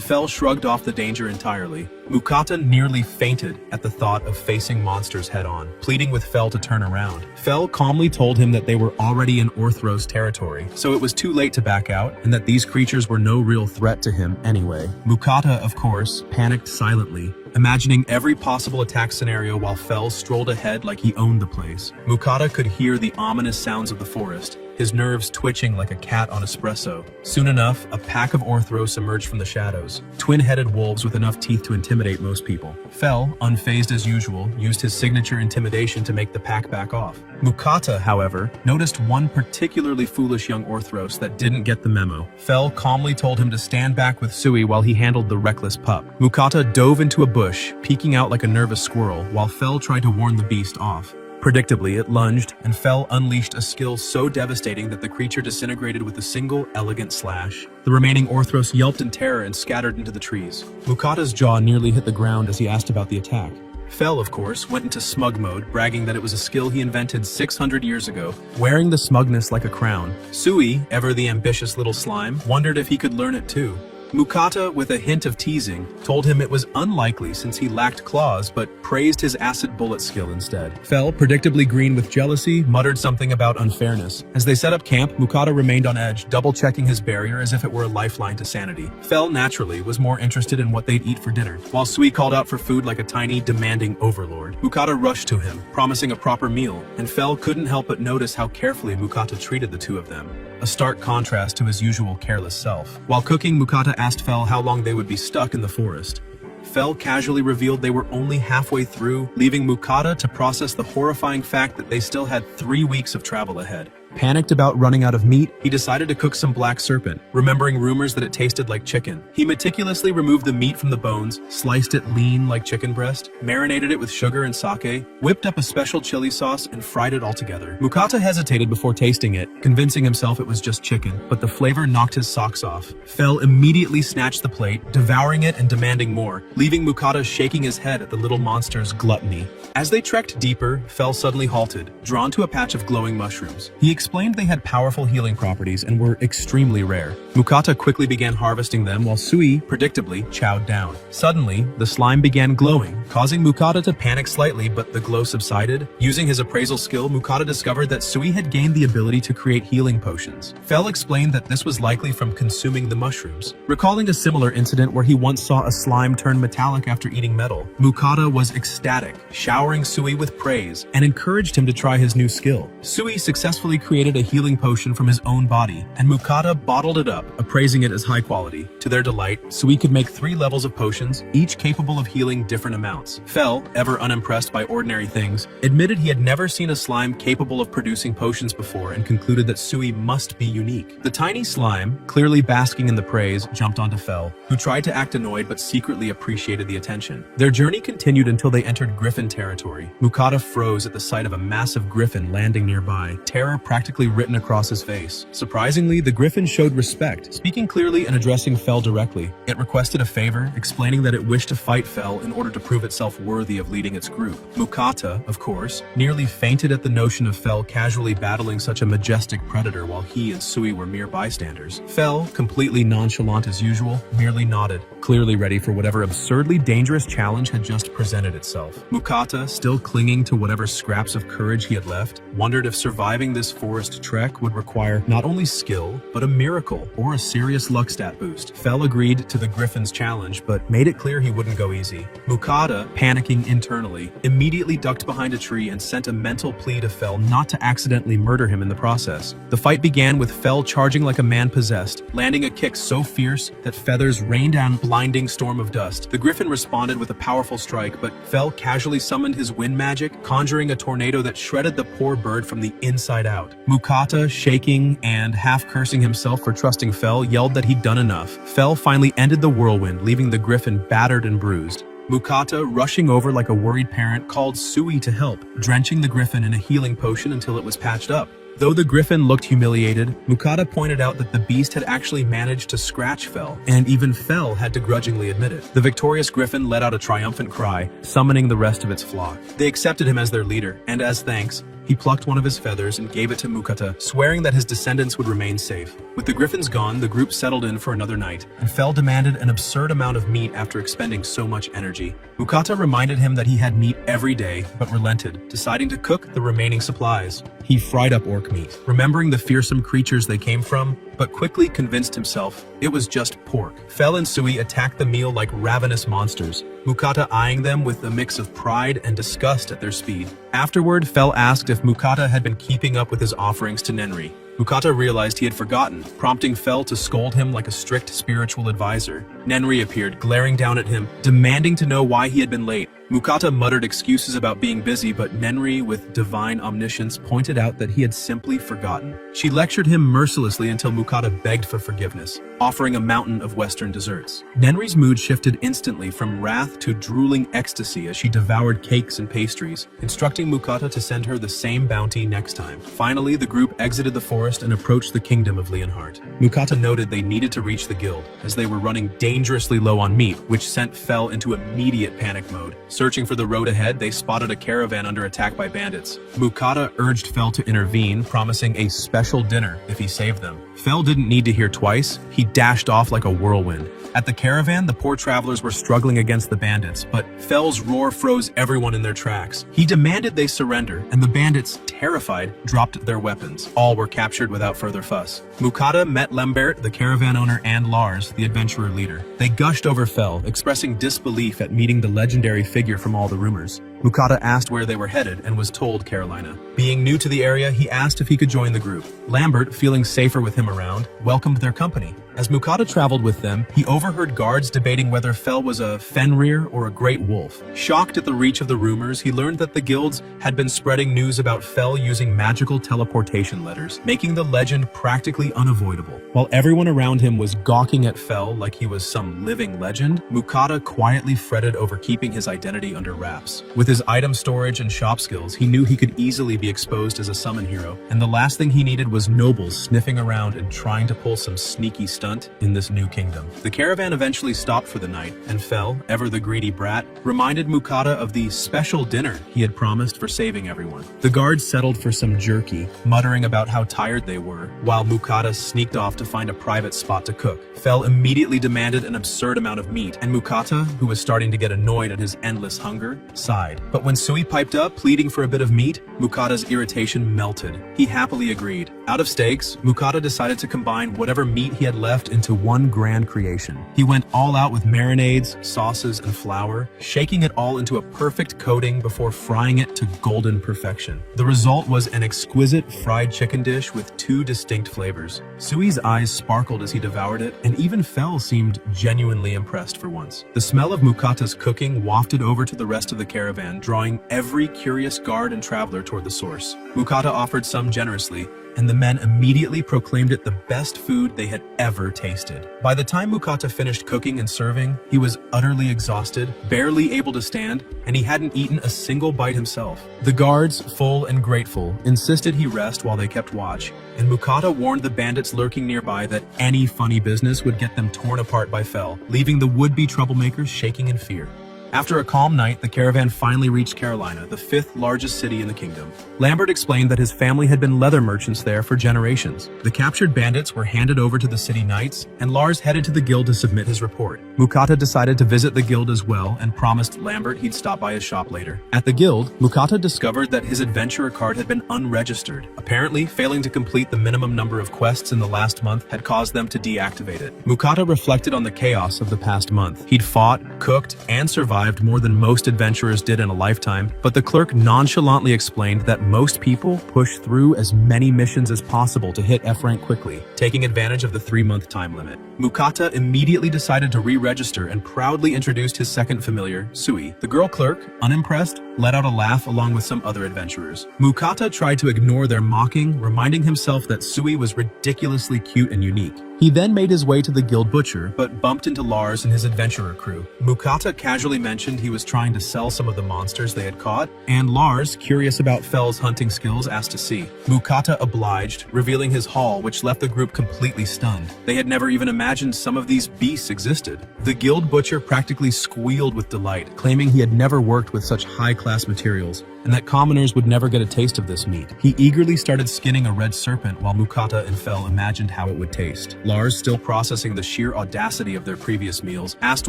Fel shrugged off the danger entirely. Mukata nearly fainted at the thought of facing monsters head-on, pleading with Fel to turn around. Fel calmly told him that they were already in Orthros territory, so it was too late to back out, and that these creatures were no real threat to him anyway. Mukata, of course, panicked silently, imagining every possible attack scenario while Fel strolled ahead like he owned the place. Mukata could hear the ominous sounds of the forest, his nerves twitching like a cat on espresso. Soon enough, a pack of Orthros emerged from the shadows, twin-headed wolves with enough teeth to intimidate most people. Fel, unfazed as usual, used his signature intimidation to make the pack back off. Mukata, however, noticed one particularly foolish young Orthros that didn't get the memo. Fel calmly told him to stand back with Sui while he handled the reckless pup. Mukata dove into a bush, peeking out like a nervous squirrel, while Fel tried to warn the beast off. Predictably, it lunged, and Fel unleashed a skill so devastating that the creature disintegrated with a single, elegant slash. The remaining Orthros yelped in terror and scattered into the trees. Mukata's jaw nearly hit the ground as he asked about the attack. Fel, of course, went into smug mode, bragging that it was a skill he invented 600 years ago, wearing the smugness like a crown. Sui, ever the ambitious little slime, wondered if he could learn it too. Mukata, with a hint of teasing, told him it was unlikely since he lacked claws, but praised his acid bullet skill instead. Fel, predictably green with jealousy, muttered something about unfairness. As they set up camp, Mukata remained on edge, double-checking his barrier as if it were a lifeline to sanity. Fel, naturally, was more interested in what they'd eat for dinner, while Sui called out for food like a tiny, demanding overlord. Mukata rushed to him, promising a proper meal, and Fel couldn't help but notice how carefully Mukata treated the two of them. A stark contrast to his usual careless self. While cooking, Mukata asked Fel how long they would be stuck in the forest. Fel casually revealed they were only halfway through, leaving Mukata to process the horrifying fact that they still had 3 weeks of travel ahead. Panicked about running out of meat, he decided to cook some black serpent, remembering rumors that it tasted like chicken. He meticulously removed the meat from the bones, sliced it lean like chicken breast, marinated it with sugar and sake, whipped up a special chili sauce, and fried it all together. Mukata hesitated before tasting it, convincing himself it was just chicken, but the flavor knocked his socks off. Fel immediately snatched the plate, devouring it and demanding more, leaving Mukata shaking his head at the little monster's gluttony. As they trekked deeper, Fel suddenly halted, drawn to a patch of glowing mushrooms. He explained they had powerful healing properties and were extremely rare. Mukata quickly began harvesting them while Sui, predictably, chowed down. Suddenly, the slime began glowing, causing Mukata to panic slightly, but the glow subsided. Using his appraisal skill, Mukata discovered that Sui had gained the ability to create healing potions. Fel explained that this was likely from consuming the mushrooms. Recalling a similar incident where he once saw a slime turn metallic after eating metal, Mukata was ecstatic, showering Sui with praise, and encouraged him to try his new skill. Sui successfully created a healing potion from his own body, and Mukata bottled it up, appraising it as high quality. To their delight, Sui could make 3 levels of potions, each capable of healing different amounts. Fel, ever unimpressed by ordinary things, admitted he had never seen a slime capable of producing potions before and concluded that Sui must be unique. The tiny slime, clearly basking in the praise, jumped onto Fel, who tried to act annoyed but secretly appreciated the attention. Their journey continued until they entered griffin territory. Mukata froze at the sight of a massive griffin landing nearby, terror practically written across his face. Surprisingly, the griffin showed respect, speaking clearly and addressing Fel directly. It requested a favor, explaining that it wished to fight Fel in order to prove itself worthy of leading its group. Mukata, of course, nearly fainted at the notion of Fel casually battling such a majestic predator while he and Sui were mere bystanders. Fel, completely nonchalant as usual, merely nodded, clearly ready for whatever absurdly dangerous challenge had just presented itself. Mukata, still clinging to whatever scraps of courage he had left, wondered if surviving this forest trek would require not only skill, but a miracle or a serious luck stat boost. Fel agreed to the griffin's challenge, but made it clear he wouldn't go easy. Mukata, panicking internally, immediately ducked behind a tree and sent a mental plea to Fel not to accidentally murder him in the process. The fight began with Fel charging like a man possessed, landing a kick so fierce that feathers rained down a blinding storm of dust. The griffin responded with a powerful strike, but Fel casually summoned his wind magic, conjuring a tornado that shredded the poor bird from the inside out. Mukata, shaking and half cursing himself for trusting Fel, yelled that he'd done enough. Fel finally ended the whirlwind, leaving the griffin battered and bruised. Mukata, rushing over like a worried parent, called Sui to help, drenching the griffin in a healing potion until it was patched up. Though the griffin looked humiliated, Mukata pointed out that the beast had actually managed to scratch Fel, and even Fel had to grudgingly admit it. The victorious griffin let out a triumphant cry, summoning the rest of its flock. They accepted him as their leader, and as thanks, he plucked one of his feathers and gave it to Mukata, swearing that his descendants would remain safe. With the griffins gone, the group settled in for another night, and Fel demanded an absurd amount of meat after expending so much energy. Mukata reminded him that he had meat every day, but relented, deciding to cook the remaining supplies. He fried up orc meat, remembering the fearsome creatures they came from, but quickly convinced himself it was just pork. Fel and Sui attacked the meal like ravenous monsters, Mukata eyeing them with a mix of pride and disgust at their speed. Afterward, Fel asked if Mukata had been keeping up with his offerings to Nenri. Mukata realized he had forgotten, prompting Fel to scold him like a strict spiritual advisor. Nenri appeared, glaring down at him, demanding to know why he had been late. Mukata muttered excuses about being busy, but Nenri, with divine omniscience, pointed out that he had simply forgotten. She lectured him mercilessly until Mukata begged for forgiveness, offering a mountain of Western desserts. Nenri's mood shifted instantly from wrath to drooling ecstasy as she devoured cakes and pastries, instructing Mukata to send her the same bounty next time. Finally, the group exited the forest and approached the kingdom of Leonhardt. Mukata noted they needed to reach the guild, as they were running dangerously low on meat, which sent Fel into immediate panic mode. Searching for the road ahead, they spotted a caravan under attack by bandits. Mukata urged Fel to intervene, promising a special dinner if he saved them. Fel didn't need to hear twice. He dashed off like a whirlwind. At the caravan, the poor travelers were struggling against the bandits, but Fel's roar froze everyone in their tracks. He demanded they surrender, and the bandits, terrified, dropped their weapons. All were captured without further fuss. Mukata met Lambert, the caravan owner, and Lars, the adventurer leader. They gushed over Fel, expressing disbelief at meeting the legendary figure from all the rumors. Mukata asked where they were headed and was told Carolina. Being new to the area, he asked if he could join the group. Lambert, feeling safer with him around, welcomed their company. As Mukata traveled with them, he overheard guards debating whether Fel was a Fenrir or a great wolf. Shocked at the reach of the rumors, he learned that the guilds had been spreading news about Fel using magical teleportation letters, making the legend practically unavoidable. While everyone around him was gawking at Fel like he was some living legend, Mukata quietly fretted over keeping his identity under wraps. With With his item storage and shop skills, he knew he could easily be exposed as a summon hero, and the last thing he needed was nobles sniffing around and trying to pull some sneaky stunt in this new kingdom. The caravan eventually stopped for the night, and Fel, ever the greedy brat, reminded Mukata of the special dinner he had promised for saving everyone. The guards settled for some jerky, muttering about how tired they were, while Mukata sneaked off to find a private spot to cook. Fel immediately demanded an absurd amount of meat, and Mukata, who was starting to get annoyed at his endless hunger, sighed. But when Sui piped up, pleading for a bit of meat, Mukata's irritation melted. He happily agreed. Out of stakes, Mukata decided to combine whatever meat he had left into one grand creation. He went all out with marinades, sauces, and flour, shaking it all into a perfect coating before frying it to golden perfection. The result was an exquisite fried chicken dish with two distinct flavors. Sui's eyes sparkled as he devoured it, and even Fel seemed genuinely impressed for once. The smell of Mukata's cooking wafted over to the rest of the caravan, drawing every curious guard and traveler toward the source. Mukata offered some generously, and the men immediately proclaimed it the best food they had ever tasted. By the time Mukata finished cooking and serving, he was utterly exhausted, barely able to stand, and he hadn't eaten a single bite himself. The guards, full and grateful, insisted he rest while they kept watch, and Mukata warned the bandits lurking nearby that any funny business would get them torn apart by Fel, leaving the would-be troublemakers shaking in fear. After a calm night, the caravan finally reached Carolina, the 5th largest city in the kingdom. Lambert explained that his family had been leather merchants there for generations. The captured bandits were handed over to the city knights, and Lars headed to the guild to submit his report. Mukata decided to visit the guild as well and promised Lambert he'd stop by his shop later. At the guild, Mukata discovered that his adventurer card had been unregistered. Apparently, failing to complete the minimum number of quests in the last month had caused them to deactivate it. Mukata reflected on the chaos of the past month. He'd fought, cooked, and survived more than most adventurers did in a lifetime, but the clerk nonchalantly explained that most people push through as many missions as possible to hit F rank quickly, taking advantage of the 3-month time limit. Mukata immediately decided to re-register and proudly introduced his second familiar, Sui. The girl clerk, unimpressed, let out a laugh along with some other adventurers. Mukata tried to ignore their mocking, reminding himself that Sui was ridiculously cute and unique. He then made his way to the guild butcher, but bumped into Lars and his adventurer crew. Mukata casually mentioned he was trying to sell some of the monsters they had caught, and Lars, curious about Fel's hunting skills, asked to see. Mukata obliged, revealing his haul, which left the group completely stunned. They had never even imagined some of these beasts existed. The guild butcher practically squealed with delight, claiming he had never worked with such high-class materials, and that commoners would never get a taste of this meat. He eagerly started skinning a red serpent while Mukata and Fel imagined how it would taste. Lars, still processing the sheer audacity of their previous meals, asked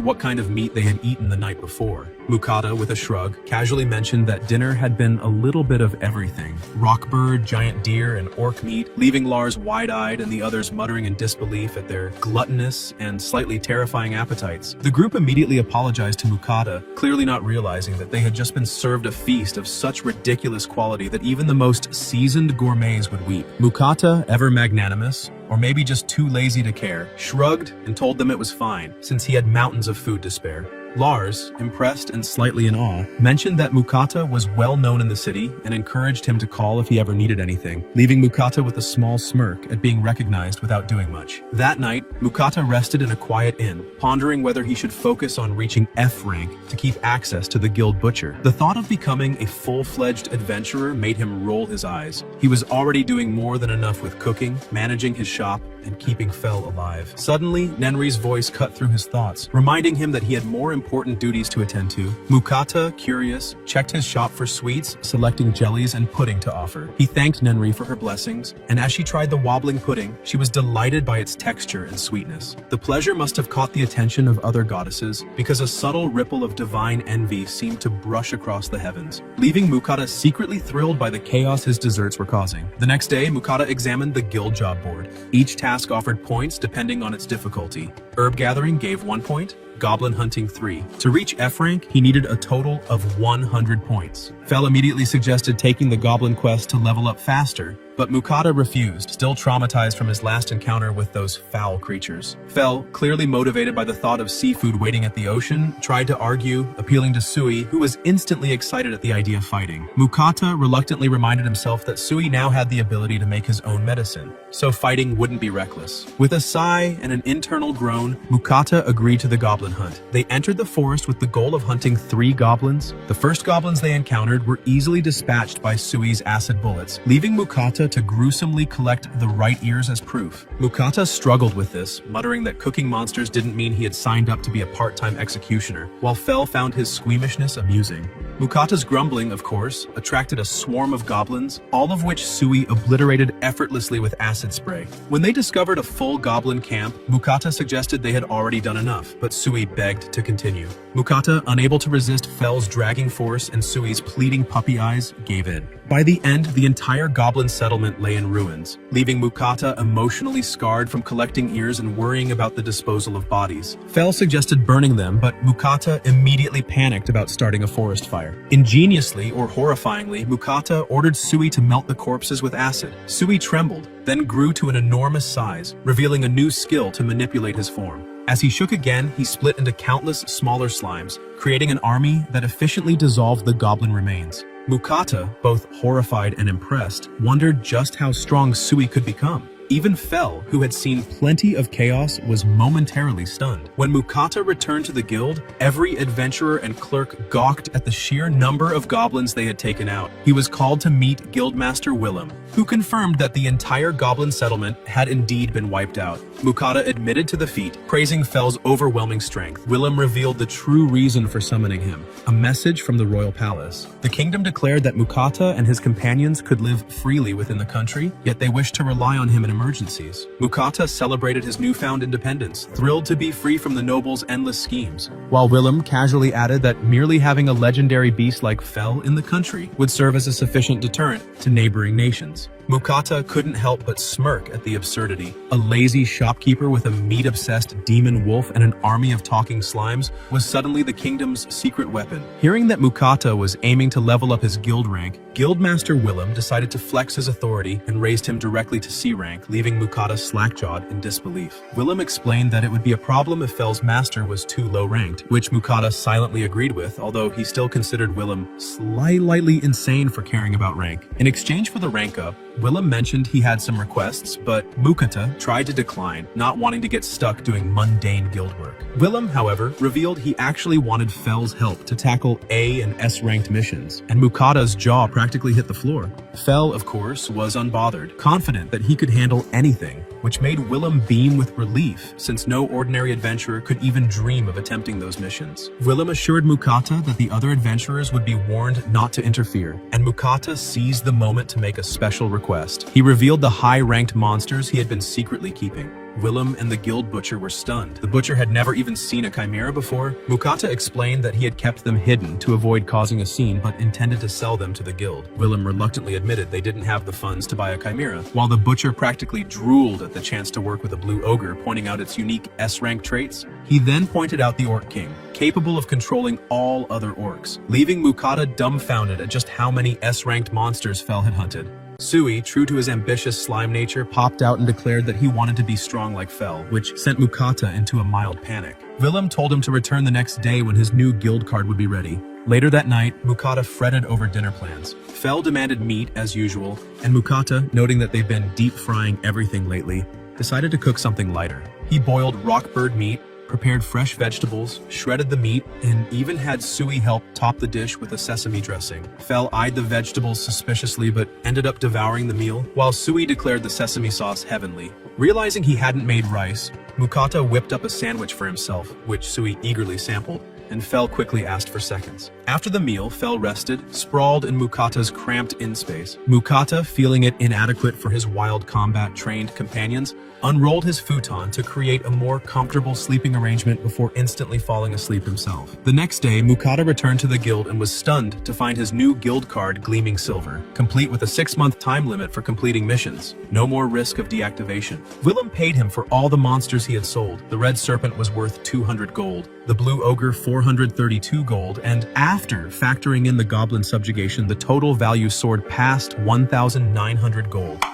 what kind of meat they had eaten the night before. Mukata, with a shrug, casually mentioned that dinner had been a little bit of everything. Rockbird, giant deer, and orc meat, leaving Lars wide-eyed and the others muttering in disbelief at their gluttonous and slightly terrifying appetites. The group immediately apologized to Mukata, clearly not realizing that they had just been served a feast of such ridiculous quality that even the most seasoned gourmets would weep. Mukata, ever magnanimous, or maybe just too lazy to care, shrugged and told them it was fine, since he had mountains of food to spare. Lars, impressed and slightly in awe, mentioned that Mukata was well known in the city and encouraged him to call if he ever needed anything, leaving Mukata with a small smirk at being recognized without doing much. That night, Mukata rested in a quiet inn, pondering whether he should focus on reaching F rank to keep access to the guild butcher. The thought of becoming a full-fledged adventurer made him roll his eyes. He was already doing more than enough with cooking, managing his shop, and keeping Fel alive. Suddenly, Nenri's voice cut through his thoughts, reminding him that he had more important duties to attend to. Mukata, curious, checked his shop for sweets, selecting jellies and pudding to offer. He thanked Nenri for her blessings, and as she tried the wobbling pudding, she was delighted by its texture and sweetness. The pleasure must have caught the attention of other goddesses, because a subtle ripple of divine envy seemed to brush across the heavens, leaving Mukata secretly thrilled by the chaos his desserts were causing. The next day, Mukata examined the guild job board. Each task offered points depending on its difficulty. Herb gathering gave 1 point, goblin hunting 3. To reach F rank, he needed a total of 100 points. Fel immediately suggested taking the goblin quest to level up faster, but Mukata refused, still traumatized from his last encounter with those foul creatures. Fel, clearly motivated by the thought of seafood waiting at the ocean, tried to argue, appealing to Sui, who was instantly excited at the idea of fighting. Mukata reluctantly reminded himself that Sui now had the ability to make his own medicine, so fighting wouldn't be reckless. With a sigh and an internal groan, Mukata agreed to the goblin goblin hunt. They entered the forest with the goal of hunting 3 goblins. The first goblins they encountered were easily dispatched by Sui's acid bullets, leaving Mukata to gruesomely collect the right ears as proof. Mukata struggled with this, muttering that cooking monsters didn't mean he had signed up to be a part-time executioner, while Fel found his squeamishness amusing. Mukata's grumbling, of course, attracted a swarm of goblins, all of which Sui obliterated effortlessly with acid spray. When they discovered a full goblin camp, Mukata suggested they had already done enough, but Sui begged to continue. Mukata, unable to resist Fel's dragging force and Sui's pleading puppy eyes, gave in. By the end, the entire goblin settlement lay in ruins, leaving Mukata emotionally scarred from collecting ears and worrying about the disposal of bodies. Fel suggested burning them, but Mukata immediately panicked about starting a forest fire. Ingeniously or horrifyingly, Mukata ordered Sui to melt the corpses with acid. Sui trembled, then grew to an enormous size, revealing a new skill to manipulate his form. As he shook again, he split into countless smaller slimes, creating an army that efficiently dissolved the goblin remains. Mukata, both horrified and impressed, wondered just how strong Sui could become. Even Fel, who had seen plenty of chaos, was momentarily stunned. When Mukata returned to the guild, every adventurer and clerk gawked at the sheer number of goblins they had taken out. He was called to meet Guildmaster Willem, who confirmed that the entire goblin settlement had indeed been wiped out. Mukata admitted to the feat, praising Fel's overwhelming strength. Willem revealed the true reason for summoning him, a message from the royal palace. The kingdom declared that Mukata and his companions could live freely within the country, yet they wished to rely on him in emergencies. Mukata celebrated his newfound independence, thrilled to be free from the nobles' endless schemes, while Willem casually added that merely having a legendary beast like Fel in the country would serve as a sufficient deterrent to neighboring nations. Mukata couldn't help but smirk at the absurdity. A lazy shopkeeper with a meat-obsessed demon wolf and an army of talking slimes was suddenly the kingdom's secret weapon. Hearing that Mukata was aiming to level up his guild rank, Guildmaster Willem decided to flex his authority and raised him directly to C rank, leaving Mukata slack-jawed in disbelief. Willem explained that it would be a problem if Fel's master was too low-ranked, which Mukata silently agreed with, although he still considered Willem slightly insane for caring about rank. In exchange for the rank up, Willem mentioned he had some requests, but Mukata tried to decline, not wanting to get stuck doing mundane guild work. Willem, however, revealed he actually wanted Fel's help to tackle A and S-ranked missions, and Mukata's jaw practically hit the floor. Fel, of course, was unbothered, confident that he could handle anything, which made Willem beam with relief, since no ordinary adventurer could even dream of attempting those missions. Willem assured Mukata that the other adventurers would be warned not to interfere, and Mukata seized the moment to make a special request. He revealed the high-ranked monsters he had been secretly keeping. Willem and the guild butcher were stunned. The butcher had never even seen a chimera before. Mukata explained that he had kept them hidden to avoid causing a scene, but intended to sell them to the guild. Willem reluctantly admitted they didn't have the funds to buy a chimera, while the butcher practically drooled at the chance to work with a blue ogre, pointing out its unique S-rank traits. He then pointed out the Orc King, capable of controlling all other orcs, leaving Mukata dumbfounded at just how many S-ranked monsters Fel had hunted. Sui, true to his ambitious slime nature, popped out and declared that he wanted to be strong like Fel, which sent Mukata into a mild panic. Willem told him to return the next day when his new guild card would be ready. Later that night, Mukata fretted over dinner plans. Fel demanded meat as usual, and Mukata, noting that they've been deep frying everything lately, decided to cook something lighter. He boiled rockbird meat, prepared fresh vegetables, shredded the meat, and even had Sui help top the dish with a sesame dressing. Fel eyed the vegetables suspiciously but ended up devouring the meal, while Sui declared the sesame sauce heavenly. Realizing he hadn't made rice, Mukata whipped up a sandwich for himself, which Sui eagerly sampled, and Fel quickly asked for seconds. After the meal, Fel rested, sprawled in Mukata's cramped in-space. Mukata, feeling it inadequate for his wild combat-trained companions, unrolled his futon to create a more comfortable sleeping arrangement before instantly falling asleep himself. The next day, Mukata returned to the guild and was stunned to find his new guild card gleaming silver, complete with a 6-month time limit for completing missions. No more risk of deactivation. Willem paid him for all the monsters he had sold. The red serpent was worth 200 gold, the blue ogre 432 gold, and after factoring in the goblin subjugation, the total value soared past 1,900 gold.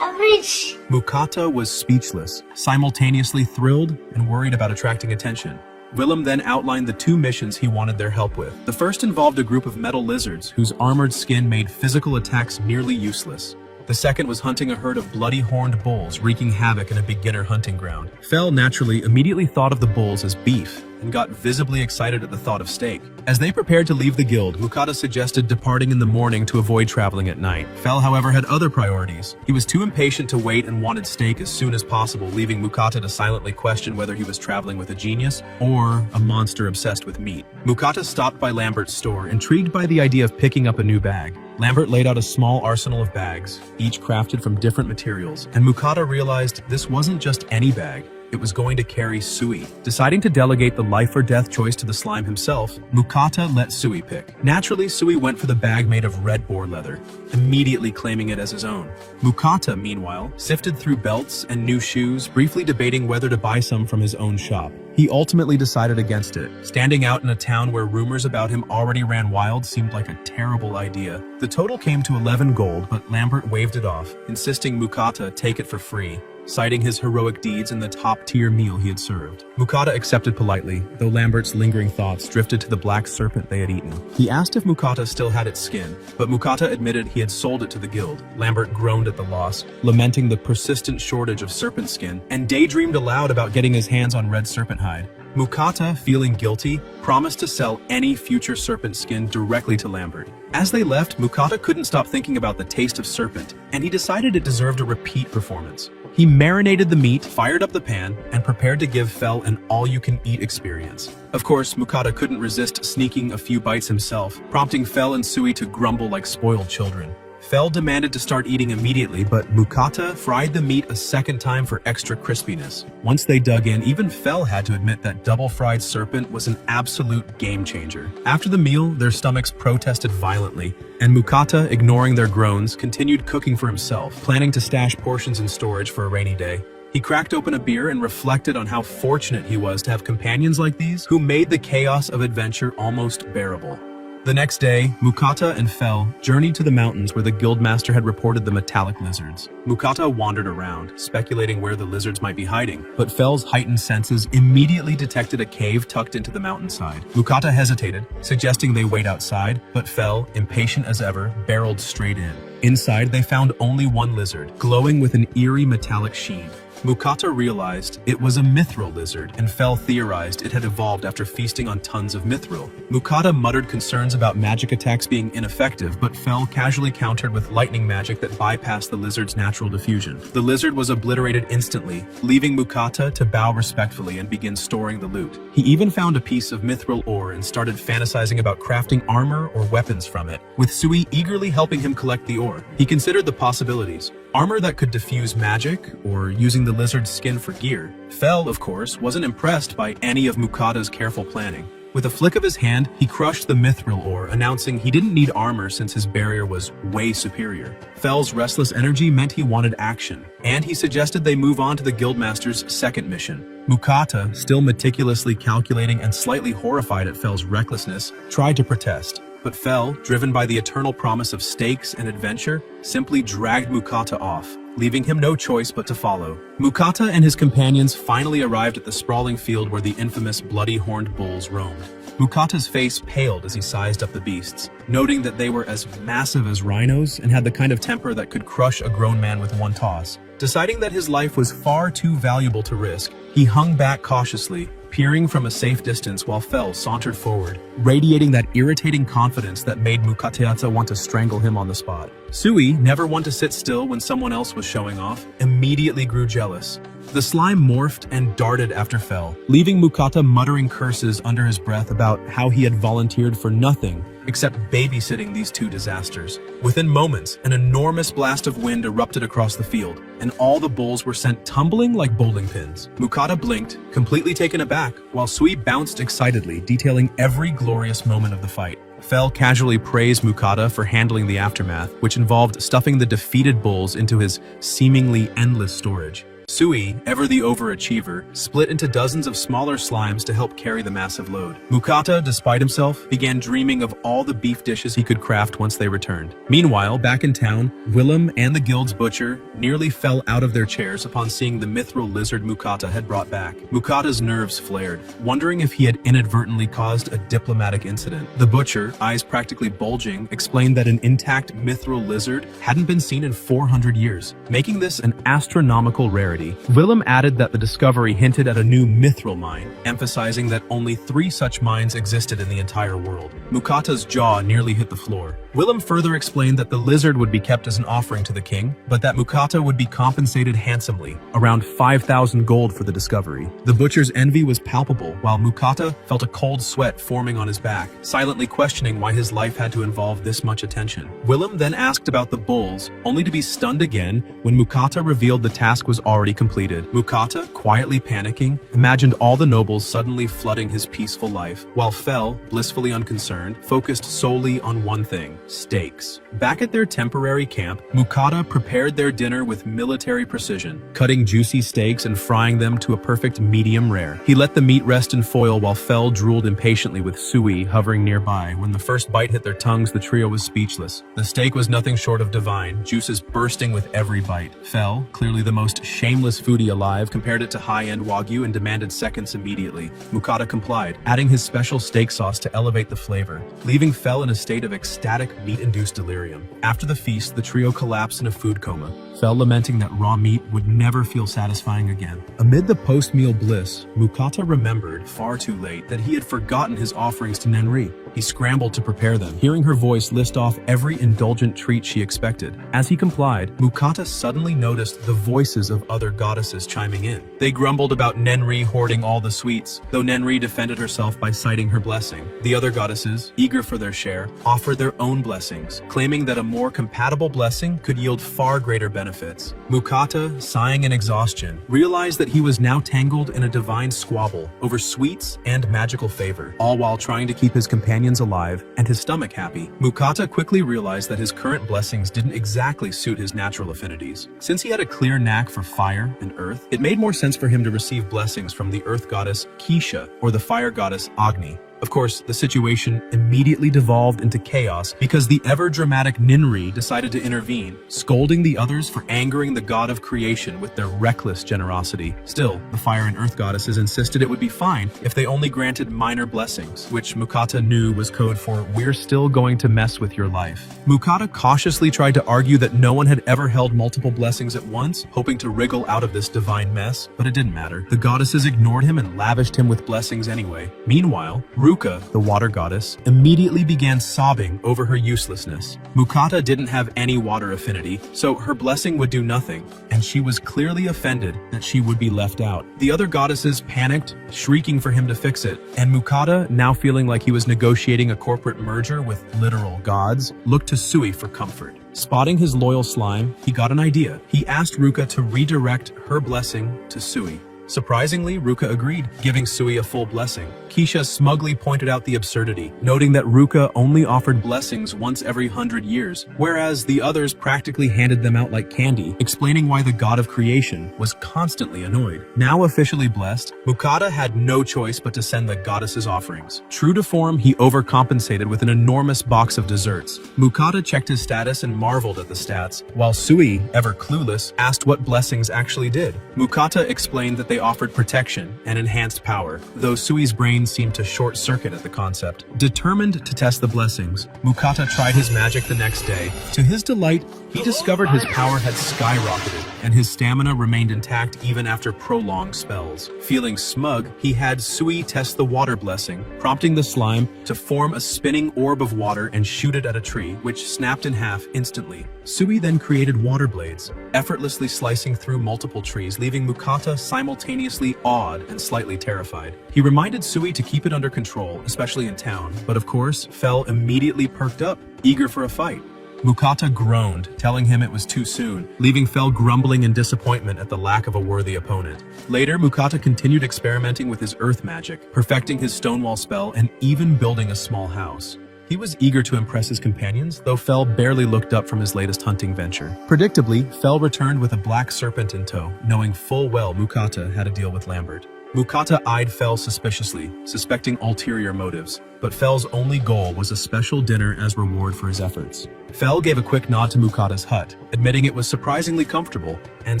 Average. Mukata was speechless, simultaneously thrilled and worried about attracting attention. Willem then outlined the 2 missions he wanted their help with. The first involved a group of metal lizards whose armored skin made physical attacks nearly useless. The second was hunting a herd of bloody horned bulls wreaking havoc in a beginner hunting ground. Fel naturally immediately thought of the bulls as beef and got visibly excited at the thought of steak. As they prepared to leave the guild, Mukata suggested departing in the morning to avoid traveling at night. Fel, however, had other priorities. He was too impatient to wait and wanted steak as soon as possible, leaving Mukata to silently question whether he was traveling with a genius or a monster obsessed with meat. Mukata stopped by Lambert's store, intrigued by the idea of picking up a new bag. Lambert laid out a small arsenal of bags, each crafted from different materials, and Mukata realized this wasn't just any bag. It was going to carry Sui. Deciding to delegate the life or death choice to the slime himself, Mukata let Sui pick. Naturally, Sui went for the bag made of red boar leather, immediately claiming it as his own. Mukata, meanwhile, sifted through belts and new shoes, briefly debating whether to buy some from his own shop. He ultimately decided against it. Standing out in a town where rumors about him already ran wild seemed like a terrible idea. The total came to 11 gold, but Lambert waved it off, insisting Mukata take it for free, citing his heroic deeds and the top-tier meal he had served. Mukata accepted politely, though Lambert's lingering thoughts drifted to the black serpent they had eaten. He asked if Mukata still had its skin, but Mukata admitted he had sold it to the guild. Lambert groaned at the loss, lamenting the persistent shortage of serpent skin, and daydreamed aloud about getting his hands on red serpent hide. Mukata, feeling guilty, promised to sell any future serpent skin directly to Lambert. As they left, Mukata couldn't stop thinking about the taste of serpent, and he decided it deserved a repeat performance. He marinated the meat, fired up the pan, and prepared to give Fel an all-you-can-eat experience. Of course, Mukata couldn't resist sneaking a few bites himself, prompting Fel and Sui to grumble like spoiled children. Fel demanded to start eating immediately, but Mukata fried the meat a second time for extra crispiness. Once they dug in, even Fel had to admit that double-fried serpent was an absolute game-changer. After the meal, their stomachs protested violently, and Mukata, ignoring their groans, continued cooking for himself, planning to stash portions in storage for a rainy day. He cracked open a beer and reflected on how fortunate he was to have companions like these who made the chaos of adventure almost bearable. The next day, Mukata and Fel journeyed to the mountains where the guildmaster had reported the metallic lizards. Mukata wandered around, speculating where the lizards might be hiding, but Fel's heightened senses immediately detected a cave tucked into the mountainside. Mukata hesitated, suggesting they wait outside, but Fel, impatient as ever, barreled straight in. Inside, they found only one lizard, glowing with an eerie metallic sheen. Mukata realized it was a mithril lizard, and Fel theorized it had evolved after feasting on tons of mithril. Mukata muttered concerns about magic attacks being ineffective, but Fel casually countered with lightning magic that bypassed the lizard's natural diffusion. The lizard was obliterated instantly, leaving Mukata to bow respectfully and begin storing the loot. He even found a piece of mithril ore and started fantasizing about crafting armor or weapons from it, with Sui eagerly helping him collect the ore. He considered the possibilities. Armor that could diffuse magic, or using the lizard's skin for gear. Fel, of course, wasn't impressed by any of Mukata's careful planning. With a flick of his hand, he crushed the mithril ore, announcing he didn't need armor since his barrier was way superior. Fel's restless energy meant he wanted action, and he suggested they move on to the guildmaster's second mission. Mukata, still meticulously calculating and slightly horrified at Fel's recklessness, tried to protest. But Fel, driven by the eternal promise of stakes and adventure, simply dragged Mukata off, leaving him no choice but to follow. Mukata and his companions finally arrived at the sprawling field where the infamous bloody-horned bulls roamed. Mukata's face paled as he sized up the beasts, noting that they were as massive as rhinos and had the kind of temper that could crush a grown man with one toss. Deciding that his life was far too valuable to risk, he hung back cautiously, peering from a safe distance while Fel sauntered forward, radiating that irritating confidence that made Mukata want to strangle him on the spot. Sui, never one to sit still when someone else was showing off, immediately grew jealous. The slime morphed and darted after Fel, leaving Mukata muttering curses under his breath about how he had volunteered for nothing except babysitting these two disasters. Within moments, an enormous blast of wind erupted across the field, and all the bulls were sent tumbling like bowling pins. Mukata blinked, completely taken aback, while Sui bounced excitedly, detailing every glorious moment of the fight. Fel casually praised Mukata for handling the aftermath, which involved stuffing the defeated bulls into his seemingly endless storage. Sui, ever the overachiever, split into dozens of smaller slimes to help carry the massive load. Mukata, despite himself, began dreaming of all the beef dishes he could craft once they returned. Meanwhile, back in town, Willem and the guild's butcher nearly fell out of their chairs upon seeing the mithril lizard Mukata had brought back. Mukata's nerves flared, wondering if he had inadvertently caused a diplomatic incident. The butcher, eyes practically bulging, explained that an intact mithril lizard hadn't been seen in 400 years, making this an astronomical rarity. Willem added that the discovery hinted at a new mithril mine, emphasizing that only 3 such mines existed in the entire world. Mukata's jaw nearly hit the floor. Willem further explained that the lizard would be kept as an offering to the king, but that Mukata would be compensated handsomely, around 5,000 gold for the discovery. The butcher's envy was palpable, while Mukata felt a cold sweat forming on his back, silently questioning why his life had to involve this much attention. Willem then asked about the bulls, only to be stunned again when Mukata revealed the task was already completed. Mukata, quietly panicking, imagined all the nobles suddenly flooding his peaceful life, while Fel, blissfully unconcerned, focused solely on one thing: steaks. Back at their temporary camp, Mukata prepared their dinner with military precision, cutting juicy steaks and frying them to a perfect medium rare. He let the meat rest in foil while Fel drooled impatiently with Sui hovering nearby. When the first bite hit their tongues, the trio was speechless. The steak was nothing short of divine, juices bursting with every bite. Fel, clearly the most shameless foodie alive, compared it to high-end Wagyu and demanded seconds immediately. Mukata complied, adding his special steak sauce to elevate the flavor, leaving Fel in a state of ecstatic meat-induced delirium. After the feast, the trio collapsed in a food coma, Fel lamenting that raw meat would never feel satisfying again. Amid the post-meal bliss, Mukata remembered, far too late, that he had forgotten his offerings to Nenri. He scrambled to prepare them, hearing her voice list off every indulgent treat she expected. As he complied, Mukata suddenly noticed the voices of other goddesses chiming in. They grumbled about Nenri hoarding all the sweets, though Nenri defended herself by citing her blessing. The other goddesses, eager for their share, offered their own blessings, claiming that a more compatible blessing could yield far greater benefits. Mukata, sighing in exhaustion, realized that he was now tangled in a divine squabble over sweets and magical favor, all while trying to keep his companions alive and his stomach happy. Mukata quickly realized that his current blessings didn't exactly suit his natural affinities. Since he had a clear knack for fire and earth, it made more sense for him to receive blessings from the earth goddess Kisha or the fire goddess Agni. Of course, the situation immediately devolved into chaos because the ever-dramatic Ninri decided to intervene, scolding the others for angering the god of creation with their reckless generosity. Still, the fire and earth goddesses insisted it would be fine if they only granted minor blessings, which Mukata knew was code for "we're still going to mess with your life." Mukata cautiously tried to argue that no one had ever held multiple blessings at once, hoping to wriggle out of this divine mess, but it didn't matter. The goddesses ignored him and lavished him with blessings anyway. Meanwhile, Ruka, the water goddess, immediately began sobbing over her uselessness. Mukata didn't have any water affinity, so her blessing would do nothing, and she was clearly offended that she would be left out. The other goddesses panicked, shrieking for him to fix it, and Mukata, now feeling like he was negotiating a corporate merger with literal gods, looked to Sui for comfort. Spotting his loyal slime, he got an idea. He asked Ruka to redirect her blessing to Sui. Surprisingly, Ruka agreed, giving Sui a full blessing. Kisha smugly pointed out the absurdity, noting that Ruka only offered blessings once every 100 years, whereas the others practically handed them out like candy, explaining why the god of creation was constantly annoyed. Now officially blessed, Mukata had no choice but to send the goddesses offerings. True to form, he overcompensated with an enormous box of desserts. Mukata checked his status and marveled at the stats, while Sui, ever clueless, asked what blessings actually did. Mukata explained that they offered protection and enhanced power, though Sui's brain seemed to short-circuit at the concept. Determined to test the blessings, Mukata tried his magic the next day. To his delight, he discovered his power had skyrocketed, and his stamina remained intact even after prolonged spells. Feeling smug, he had Sui test the water blessing, prompting the slime to form a spinning orb of water and shoot it at a tree, which snapped in half instantly. Sui then created water blades, effortlessly slicing through multiple trees, leaving Mukata simultaneously awed and slightly terrified. He reminded Sui to keep it under control, especially in town, but of course, Fel immediately perked up, eager for a fight. Mukata groaned, telling him it was too soon, leaving Fel grumbling in disappointment at the lack of a worthy opponent. Later, Mukata continued experimenting with his earth magic, perfecting his stonewall spell and even building a small house. He was eager to impress his companions, though Fel barely looked up from his latest hunting venture. Predictably, Fel returned with a black serpent in tow, knowing full well Mukata had a deal with Lambert. Mukata eyed Fel suspiciously, suspecting ulterior motives, but Fel's only goal was a special dinner as reward for his efforts. Fel gave a quick nod to Mukata's hut, admitting it was surprisingly comfortable, and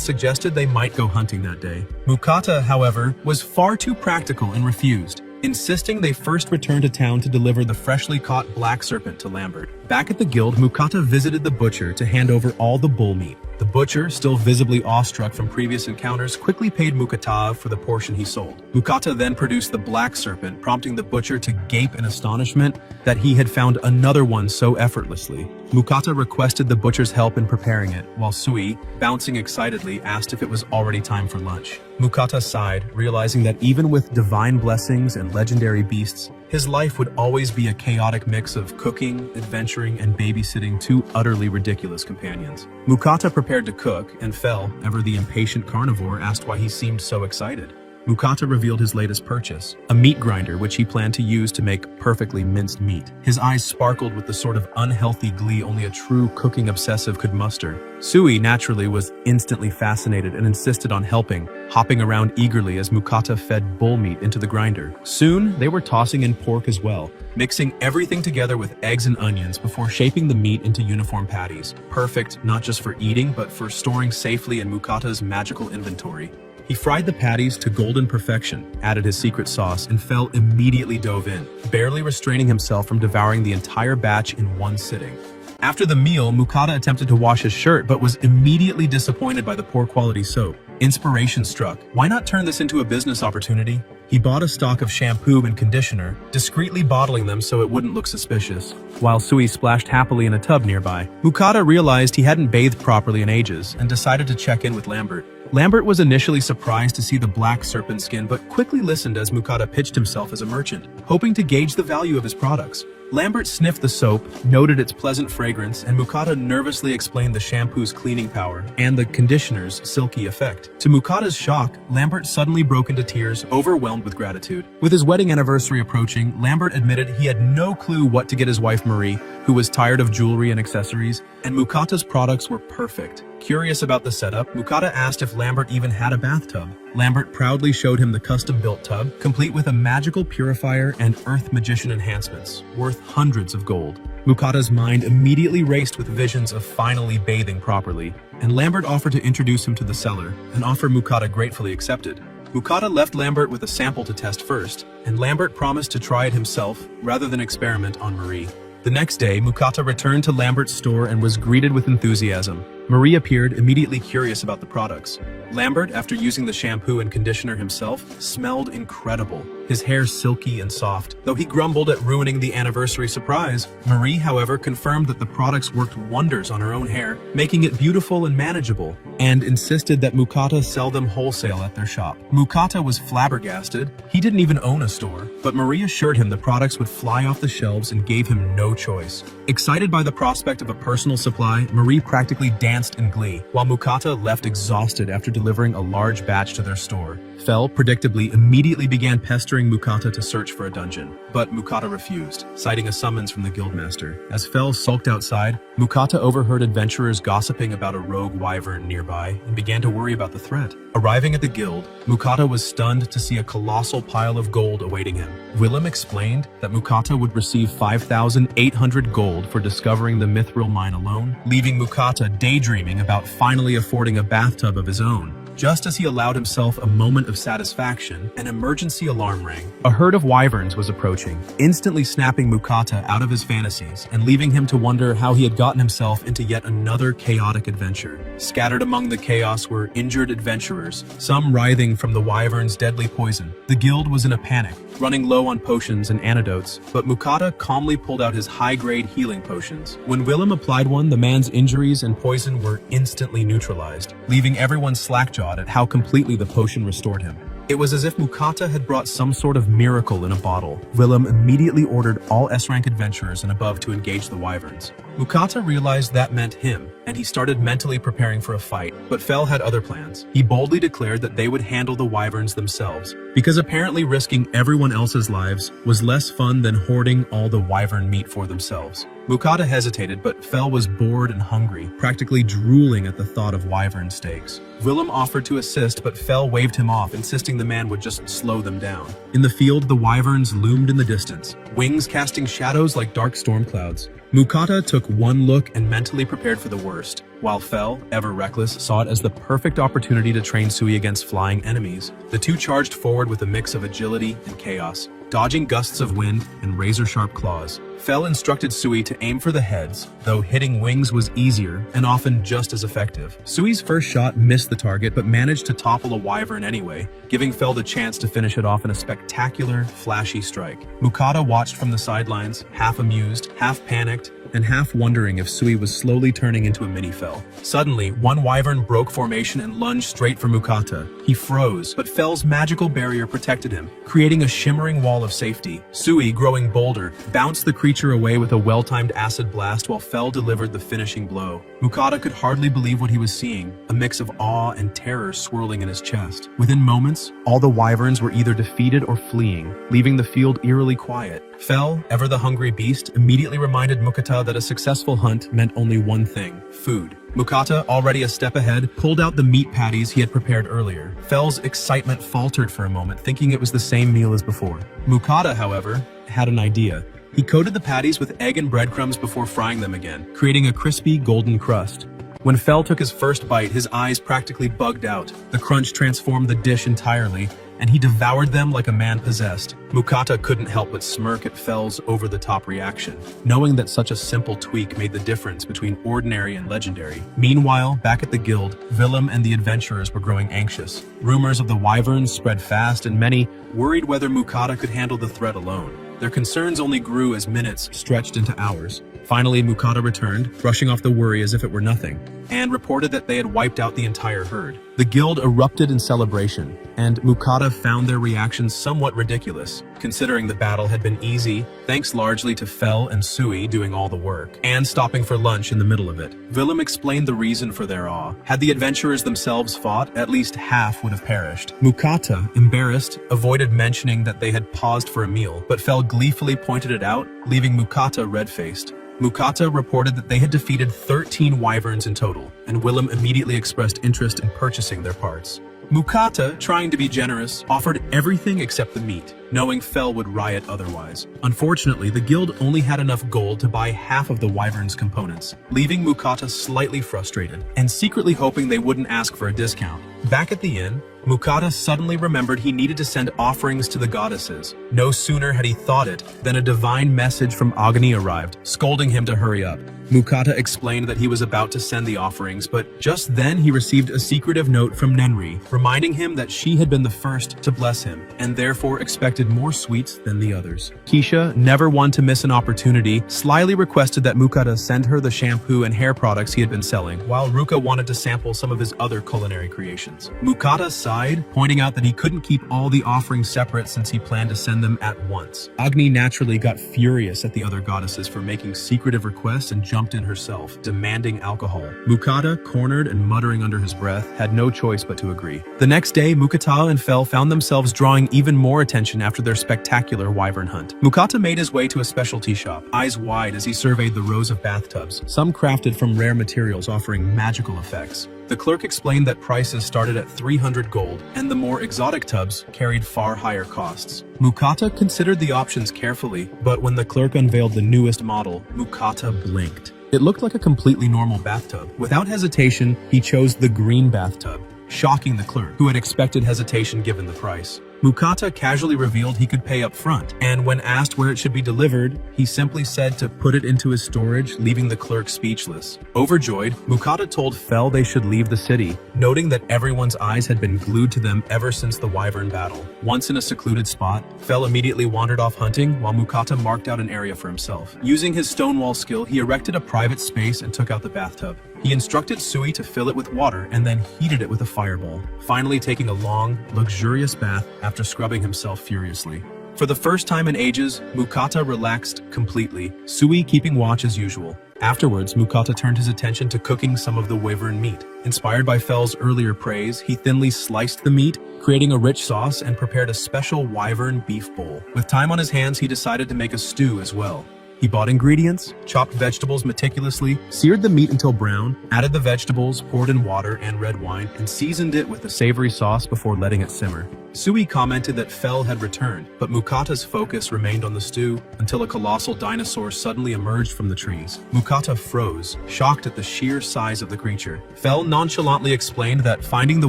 suggested they might go hunting that day. Mukata, however, was far too practical and refused, insisting they first return to town to deliver the freshly caught black serpent to Lambert. Back at the guild, Mukata visited the butcher to hand over all the bull meat. The butcher, still visibly awestruck from previous encounters, quickly paid Mukata for the portion he sold. Mukata then produced the black serpent, prompting the butcher to gape in astonishment that he had found another one so effortlessly. Mukata requested the butcher's help in preparing it, while Sui, bouncing excitedly, asked if it was already time for lunch. Mukata sighed, realizing that even with divine blessings and legendary beasts, his life would always be a chaotic mix of cooking, adventuring, and babysitting two utterly ridiculous companions. Mukata prepared to cook, and Fel, ever the impatient carnivore, asked why he seemed so excited. Mukata revealed his latest purchase, a meat grinder which he planned to use to make perfectly minced meat. His eyes sparkled with the sort of unhealthy glee only a true cooking obsessive could muster. Sui, naturally, was instantly fascinated and insisted on helping, hopping around eagerly as Mukata fed bull meat into the grinder. Soon, they were tossing in pork as well, mixing everything together with eggs and onions before shaping the meat into uniform patties. Perfect not just for eating, but for storing safely in Mukata's magical inventory. He fried the patties to golden perfection, added his secret sauce, and Fel immediately dove in, barely restraining himself from devouring the entire batch in one sitting. After the meal, Mukata attempted to wash his shirt, but was immediately disappointed by the poor quality soap. Inspiration struck. Why not turn this into a business opportunity? He bought a stock of shampoo and conditioner, discreetly bottling them so it wouldn't look suspicious, while Sui splashed happily in a tub nearby. Mukata realized he hadn't bathed properly in ages and decided to check in with Lambert. Lambert was initially surprised to see the black serpent skin, but quickly listened as Mukata pitched himself as a merchant, hoping to gauge the value of his products. Lambert sniffed the soap, noted its pleasant fragrance, and Mukata nervously explained the shampoo's cleaning power and the conditioner's silky effect. To Mukata's shock, Lambert suddenly broke into tears, overwhelmed with gratitude. With his wedding anniversary approaching, Lambert admitted he had no clue what to get his wife Marie, who was tired of jewelry and accessories, and Mukata's products were perfect. Curious about the setup, Mukata asked if Lambert even had a bathtub. Lambert proudly showed him the custom-built tub, complete with a magical purifier and earth magician enhancements, worth hundreds of gold. Mukata's mind immediately raced with visions of finally bathing properly, and Lambert offered to introduce him to the seller, an offer Mukata gratefully accepted. Mukata left Lambert with a sample to test first, and Lambert promised to try it himself rather than experiment on Marie. The next day, Mukata returned to Lambert's store and was greeted with enthusiasm. Marie appeared, immediately curious about the products. Lambert, after using the shampoo and conditioner himself, smelled incredible, his hair silky and soft. Though he grumbled at ruining the anniversary surprise, Marie, however, confirmed that the products worked wonders on her own hair, making it beautiful and manageable, and insisted that Mukata sell them wholesale at their shop. Mukata was flabbergasted. He didn't even own a store, but Marie assured him the products would fly off the shelves and gave him no choice. Excited by the prospect of a personal supply, Marie practically danced in glee, while Mukata left exhausted after delivering a large batch to their store. Fel, predictably, immediately began pestering Mukata to search for a dungeon, but Mukata refused, citing a summons from the guildmaster. As Fel sulked outside, Mukata overheard adventurers gossiping about a rogue wyvern nearby and began to worry about the threat. Arriving at the guild, Mukata was stunned to see a colossal pile of gold awaiting him. Willem explained that Mukata would receive 5,800 gold for discovering the mithril mine alone, leaving Mukata daydreaming about finally affording a bathtub of his own. Just as he allowed himself a moment of satisfaction, an emergency alarm rang. A herd of wyverns was approaching, instantly snapping Mukata out of his fantasies and leaving him to wonder how he had gotten himself into yet another chaotic adventure. Scattered among the chaos were injured adventurers, some writhing from the wyvern's deadly poison. The guild was in a panic, running low on potions and antidotes, but Mukata calmly pulled out his high-grade healing potions. When Willem applied one, the man's injuries and poison were instantly neutralized, leaving everyone slack-jawed at how completely the potion restored him. It was as if Mukata had brought some sort of miracle in a bottle. Willem immediately ordered all S-rank adventurers and above to engage the wyverns. Mukata realized that meant him, and he started mentally preparing for a fight, but Fel had other plans. He boldly declared that they would handle the wyverns themselves, because apparently risking everyone else's lives was less fun than hoarding all the wyvern meat for themselves. Mukata hesitated, but Fel was bored and hungry, practically drooling at the thought of wyvern steaks. Willem offered to assist, but Fel waved him off, insisting the man would just slow them down. In the field, the wyverns loomed in the distance, wings casting shadows like dark storm clouds. Mukata took one look and mentally prepared for the worst, while Fel, ever reckless, saw it as the perfect opportunity to train Sui against flying enemies. The two charged forward with a mix of agility and chaos, dodging gusts of wind and razor-sharp claws. Fel instructed Sui to aim for the heads, though hitting wings was easier and often just as effective. Sui's first shot missed the target but managed to topple a wyvern anyway, giving Fel the chance to finish it off in a spectacular, flashy strike. Mukata watched from the sidelines, half amused, half panicked, and half wondering if Sui was slowly turning into a mini-Fel. Suddenly, one wyvern broke formation and lunged straight for Mukata. He froze, but Fel's magical barrier protected him, creating a shimmering wall of safety. Sui, growing bolder, bounced the creature away with a well-timed acid blast while Fel delivered the finishing blow. Mukata could hardly believe what he was seeing, a mix of awe and terror swirling in his chest. Within moments, all the wyverns were either defeated or fleeing, leaving the field eerily quiet. Fel, ever the hungry beast, immediately reminded Mukata that a successful hunt meant only one thing: food. Mukata, already a step ahead, pulled out the meat patties he had prepared earlier. Fel's excitement faltered for a moment, thinking it was the same meal as before. Mukata, however, had an idea. He coated the patties with egg and breadcrumbs before frying them again, creating a crispy golden crust. When Fel took his first bite, his eyes practically bugged out. The crunch transformed the dish entirely, and he devoured them like a man possessed. Mukata couldn't help but smirk at Fel's over-the-top reaction, knowing that such a simple tweak made the difference between ordinary and legendary. Meanwhile, back at the guild, Willem and the adventurers were growing anxious. Rumors of the wyverns spread fast, and many worried whether Mukata could handle the threat alone. Their concerns only grew as minutes stretched into hours. Finally, Mukata returned, brushing off the worry as if it were nothing, and reported that they had wiped out the entire herd. The guild erupted in celebration, and Mukata found their reactions somewhat ridiculous, considering the battle had been easy, thanks largely to Fel and Sui doing all the work, and stopping for lunch in the middle of it. Willem explained the reason for their awe. Had the adventurers themselves fought, at least half would have perished. Mukata, embarrassed, avoided mentioning that they had paused for a meal, but Fel gleefully pointed it out, leaving Mukata red-faced. Mukata reported that they had defeated 13 wyverns in total, and Willem immediately expressed interest in purchasing their parts. Mukata, trying to be generous, offered everything except the meat, knowing Fel would riot otherwise. Unfortunately, the guild only had enough gold to buy half of the wyvern's components, leaving Mukata slightly frustrated, and secretly hoping they wouldn't ask for a discount. Back at the inn, Mukata suddenly remembered he needed to send offerings to the goddesses. No sooner had he thought it than a divine message from Agni arrived, scolding him to hurry up. Mukata explained that he was about to send the offerings, but just then he received a secretive note from Nenri, reminding him that she had been the first to bless him, and therefore expected more sweets than the others. Keisha, never one to miss an opportunity, slyly requested that Mukata send her the shampoo and hair products he had been selling, while Ruka wanted to sample some of his other culinary creations. Mukata sighed, pointing out that he couldn't keep all the offerings separate since he planned to send them at once. Agni naturally got furious at the other goddesses for making secretive requests and jumped in herself, demanding alcohol. Mukata, cornered and muttering under his breath, had no choice but to agree. The next day, Mukata and Fel found themselves drawing even more attention after their spectacular wyvern hunt. Mukata made his way to a specialty shop, eyes wide as he surveyed the rows of bathtubs, some crafted from rare materials offering magical effects. The clerk explained that prices started at 300 gold, and the more exotic tubs carried far higher costs. Mukata considered the options carefully, but when the clerk unveiled the newest model, Mukata blinked. It looked like a completely normal bathtub. Without hesitation, he chose the green bathtub, shocking the clerk, who had expected hesitation given the price. Mukata casually revealed he could pay up front, and when asked where it should be delivered, he simply said to put it into his storage, leaving the clerk speechless. Overjoyed, Mukata told Fel they should leave the city, noting that everyone's eyes had been glued to them ever since the wyvern battle. Once in a secluded spot, Fel immediately wandered off hunting, while Mukata marked out an area for himself. Using his stonewall skill, he erected a private space and took out the bathtub. He instructed Sui to fill it with water and then heated it with a fireball, finally taking a long, luxurious bath after scrubbing himself furiously. For the first time in ages, Mukata relaxed completely, Sui keeping watch as usual. Afterwards, Mukata turned his attention to cooking some of the wyvern meat. Inspired by Fel's earlier praise, he thinly sliced the meat, creating a rich sauce, and prepared a special wyvern beef bowl. With time on his hands, he decided to make a stew as well. He bought ingredients, chopped vegetables meticulously, seared the meat until brown, added the vegetables, poured in water and red wine, and seasoned it with a savory sauce before letting it simmer. Sui commented that Fel had returned, but Mukata's focus remained on the stew until a colossal dinosaur suddenly emerged from the trees. Mukata froze, shocked at the sheer size of the creature. Fel nonchalantly explained that finding the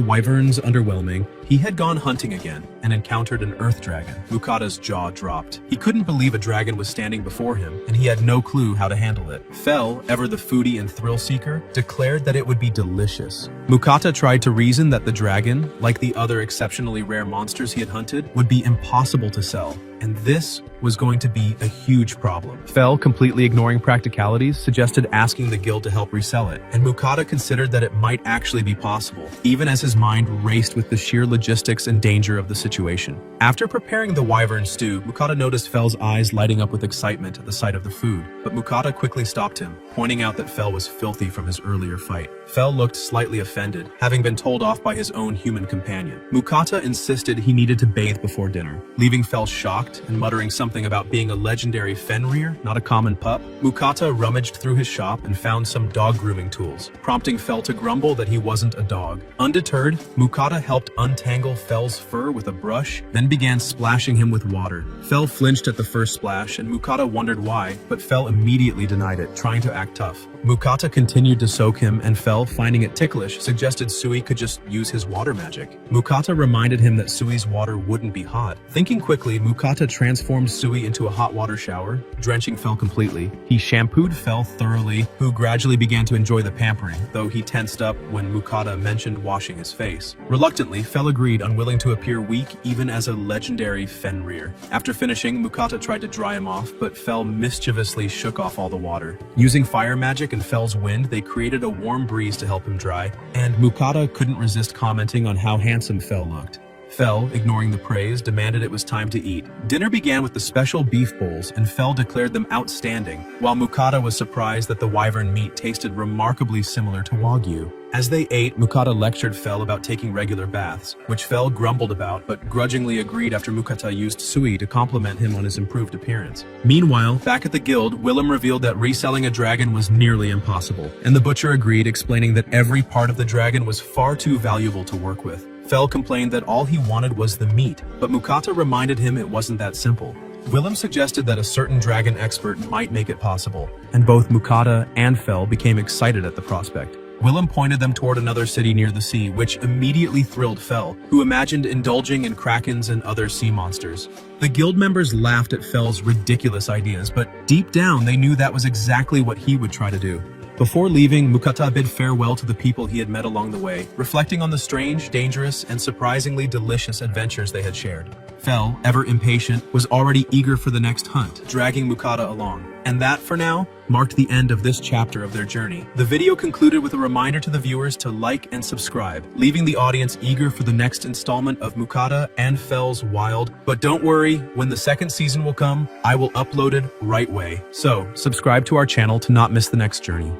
wyverns underwhelming, he had gone hunting again and encountered an earth dragon. Mukata's jaw dropped. He couldn't believe a dragon was standing before him, and he had no clue how to handle it. Fel, ever the foodie and thrill seeker, declared that it would be delicious. Mukata tried to reason that the dragon, like the other exceptionally rare monsters he had hunted, would be impossible to sell, and this was going to be a huge problem. Fel, completely ignoring practicalities, suggested asking the guild to help resell it, and Mukata considered that it might actually be possible, even as his mind raced with the sheer logistics and danger of the situation. After preparing the wyvern stew, Mukata noticed Fel's eyes lighting up with excitement at the sight of the food, but Mukata quickly stopped him, pointing out that Fel was filthy from his earlier fight. Fel looked slightly offended, having been told off by his own human companion. Mukata insisted he needed to bathe before dinner, leaving Fel shocked and muttering something about being a legendary Fenrir, not a common pup. Mukata rummaged through his shop and found some dog grooming tools, prompting Fel to grumble that he wasn't a dog. Undeterred, Mukata helped untangle Fel's fur with a brush, then began splashing him with water. Fel flinched at the first splash, and Mukata wondered why, but Fel immediately denied it, trying to act tough. Mukata continued to soak him, and Fel, finding it ticklish, suggested Sui could just use his water magic. Mukata reminded him that Sui's water wouldn't be hot. Thinking quickly, Mukata transformed Sui into a hot water shower, drenching Fel completely. He shampooed Fel thoroughly, who gradually began to enjoy the pampering, though he tensed up when Mukata mentioned washing his face. Reluctantly, Fel agreed, unwilling to appear weak even as a legendary Fenrir. After finishing, Mukata tried to dry him off, but Fel mischievously shook off all the water. Using fire magic and Fel's wind, they created a warm breeze to help him dry, and Mukata couldn't resist commenting on how handsome Fel looked. Fel, ignoring the praise, demanded it was time to eat. Dinner began with the special beef bowls, and Fel declared them outstanding, while Mukata was surprised that the wyvern meat tasted remarkably similar to Wagyu. As they ate, Mukata lectured Fel about taking regular baths, which Fel grumbled about, but grudgingly agreed after Mukata used Sui to compliment him on his improved appearance. Meanwhile, back at the guild, Willem revealed that reselling a dragon was nearly impossible, and the butcher agreed, explaining that every part of the dragon was far too valuable to work with. Fel complained that all he wanted was the meat, but Mukata reminded him it wasn't that simple. Willem suggested that a certain dragon expert might make it possible, and both Mukata and Fel became excited at the prospect. Willem pointed them toward another city near the sea, which immediately thrilled Fel, who imagined indulging in krakens and other sea monsters. The guild members laughed at Fel's ridiculous ideas, but deep down they knew that was exactly what he would try to do. Before leaving, Mukata bid farewell to the people he had met along the way, reflecting on the strange, dangerous, and surprisingly delicious adventures they had shared. Fel, ever impatient, was already eager for the next hunt, dragging Mukata along. And that, for now, marked the end of this chapter of their journey. The video concluded with a reminder to the viewers to like and subscribe, leaving the audience eager for the next installment of Mukata and Fel's wild. But don't worry, when the second season will come, I will upload it right away. So, subscribe to our channel to not miss the next journey.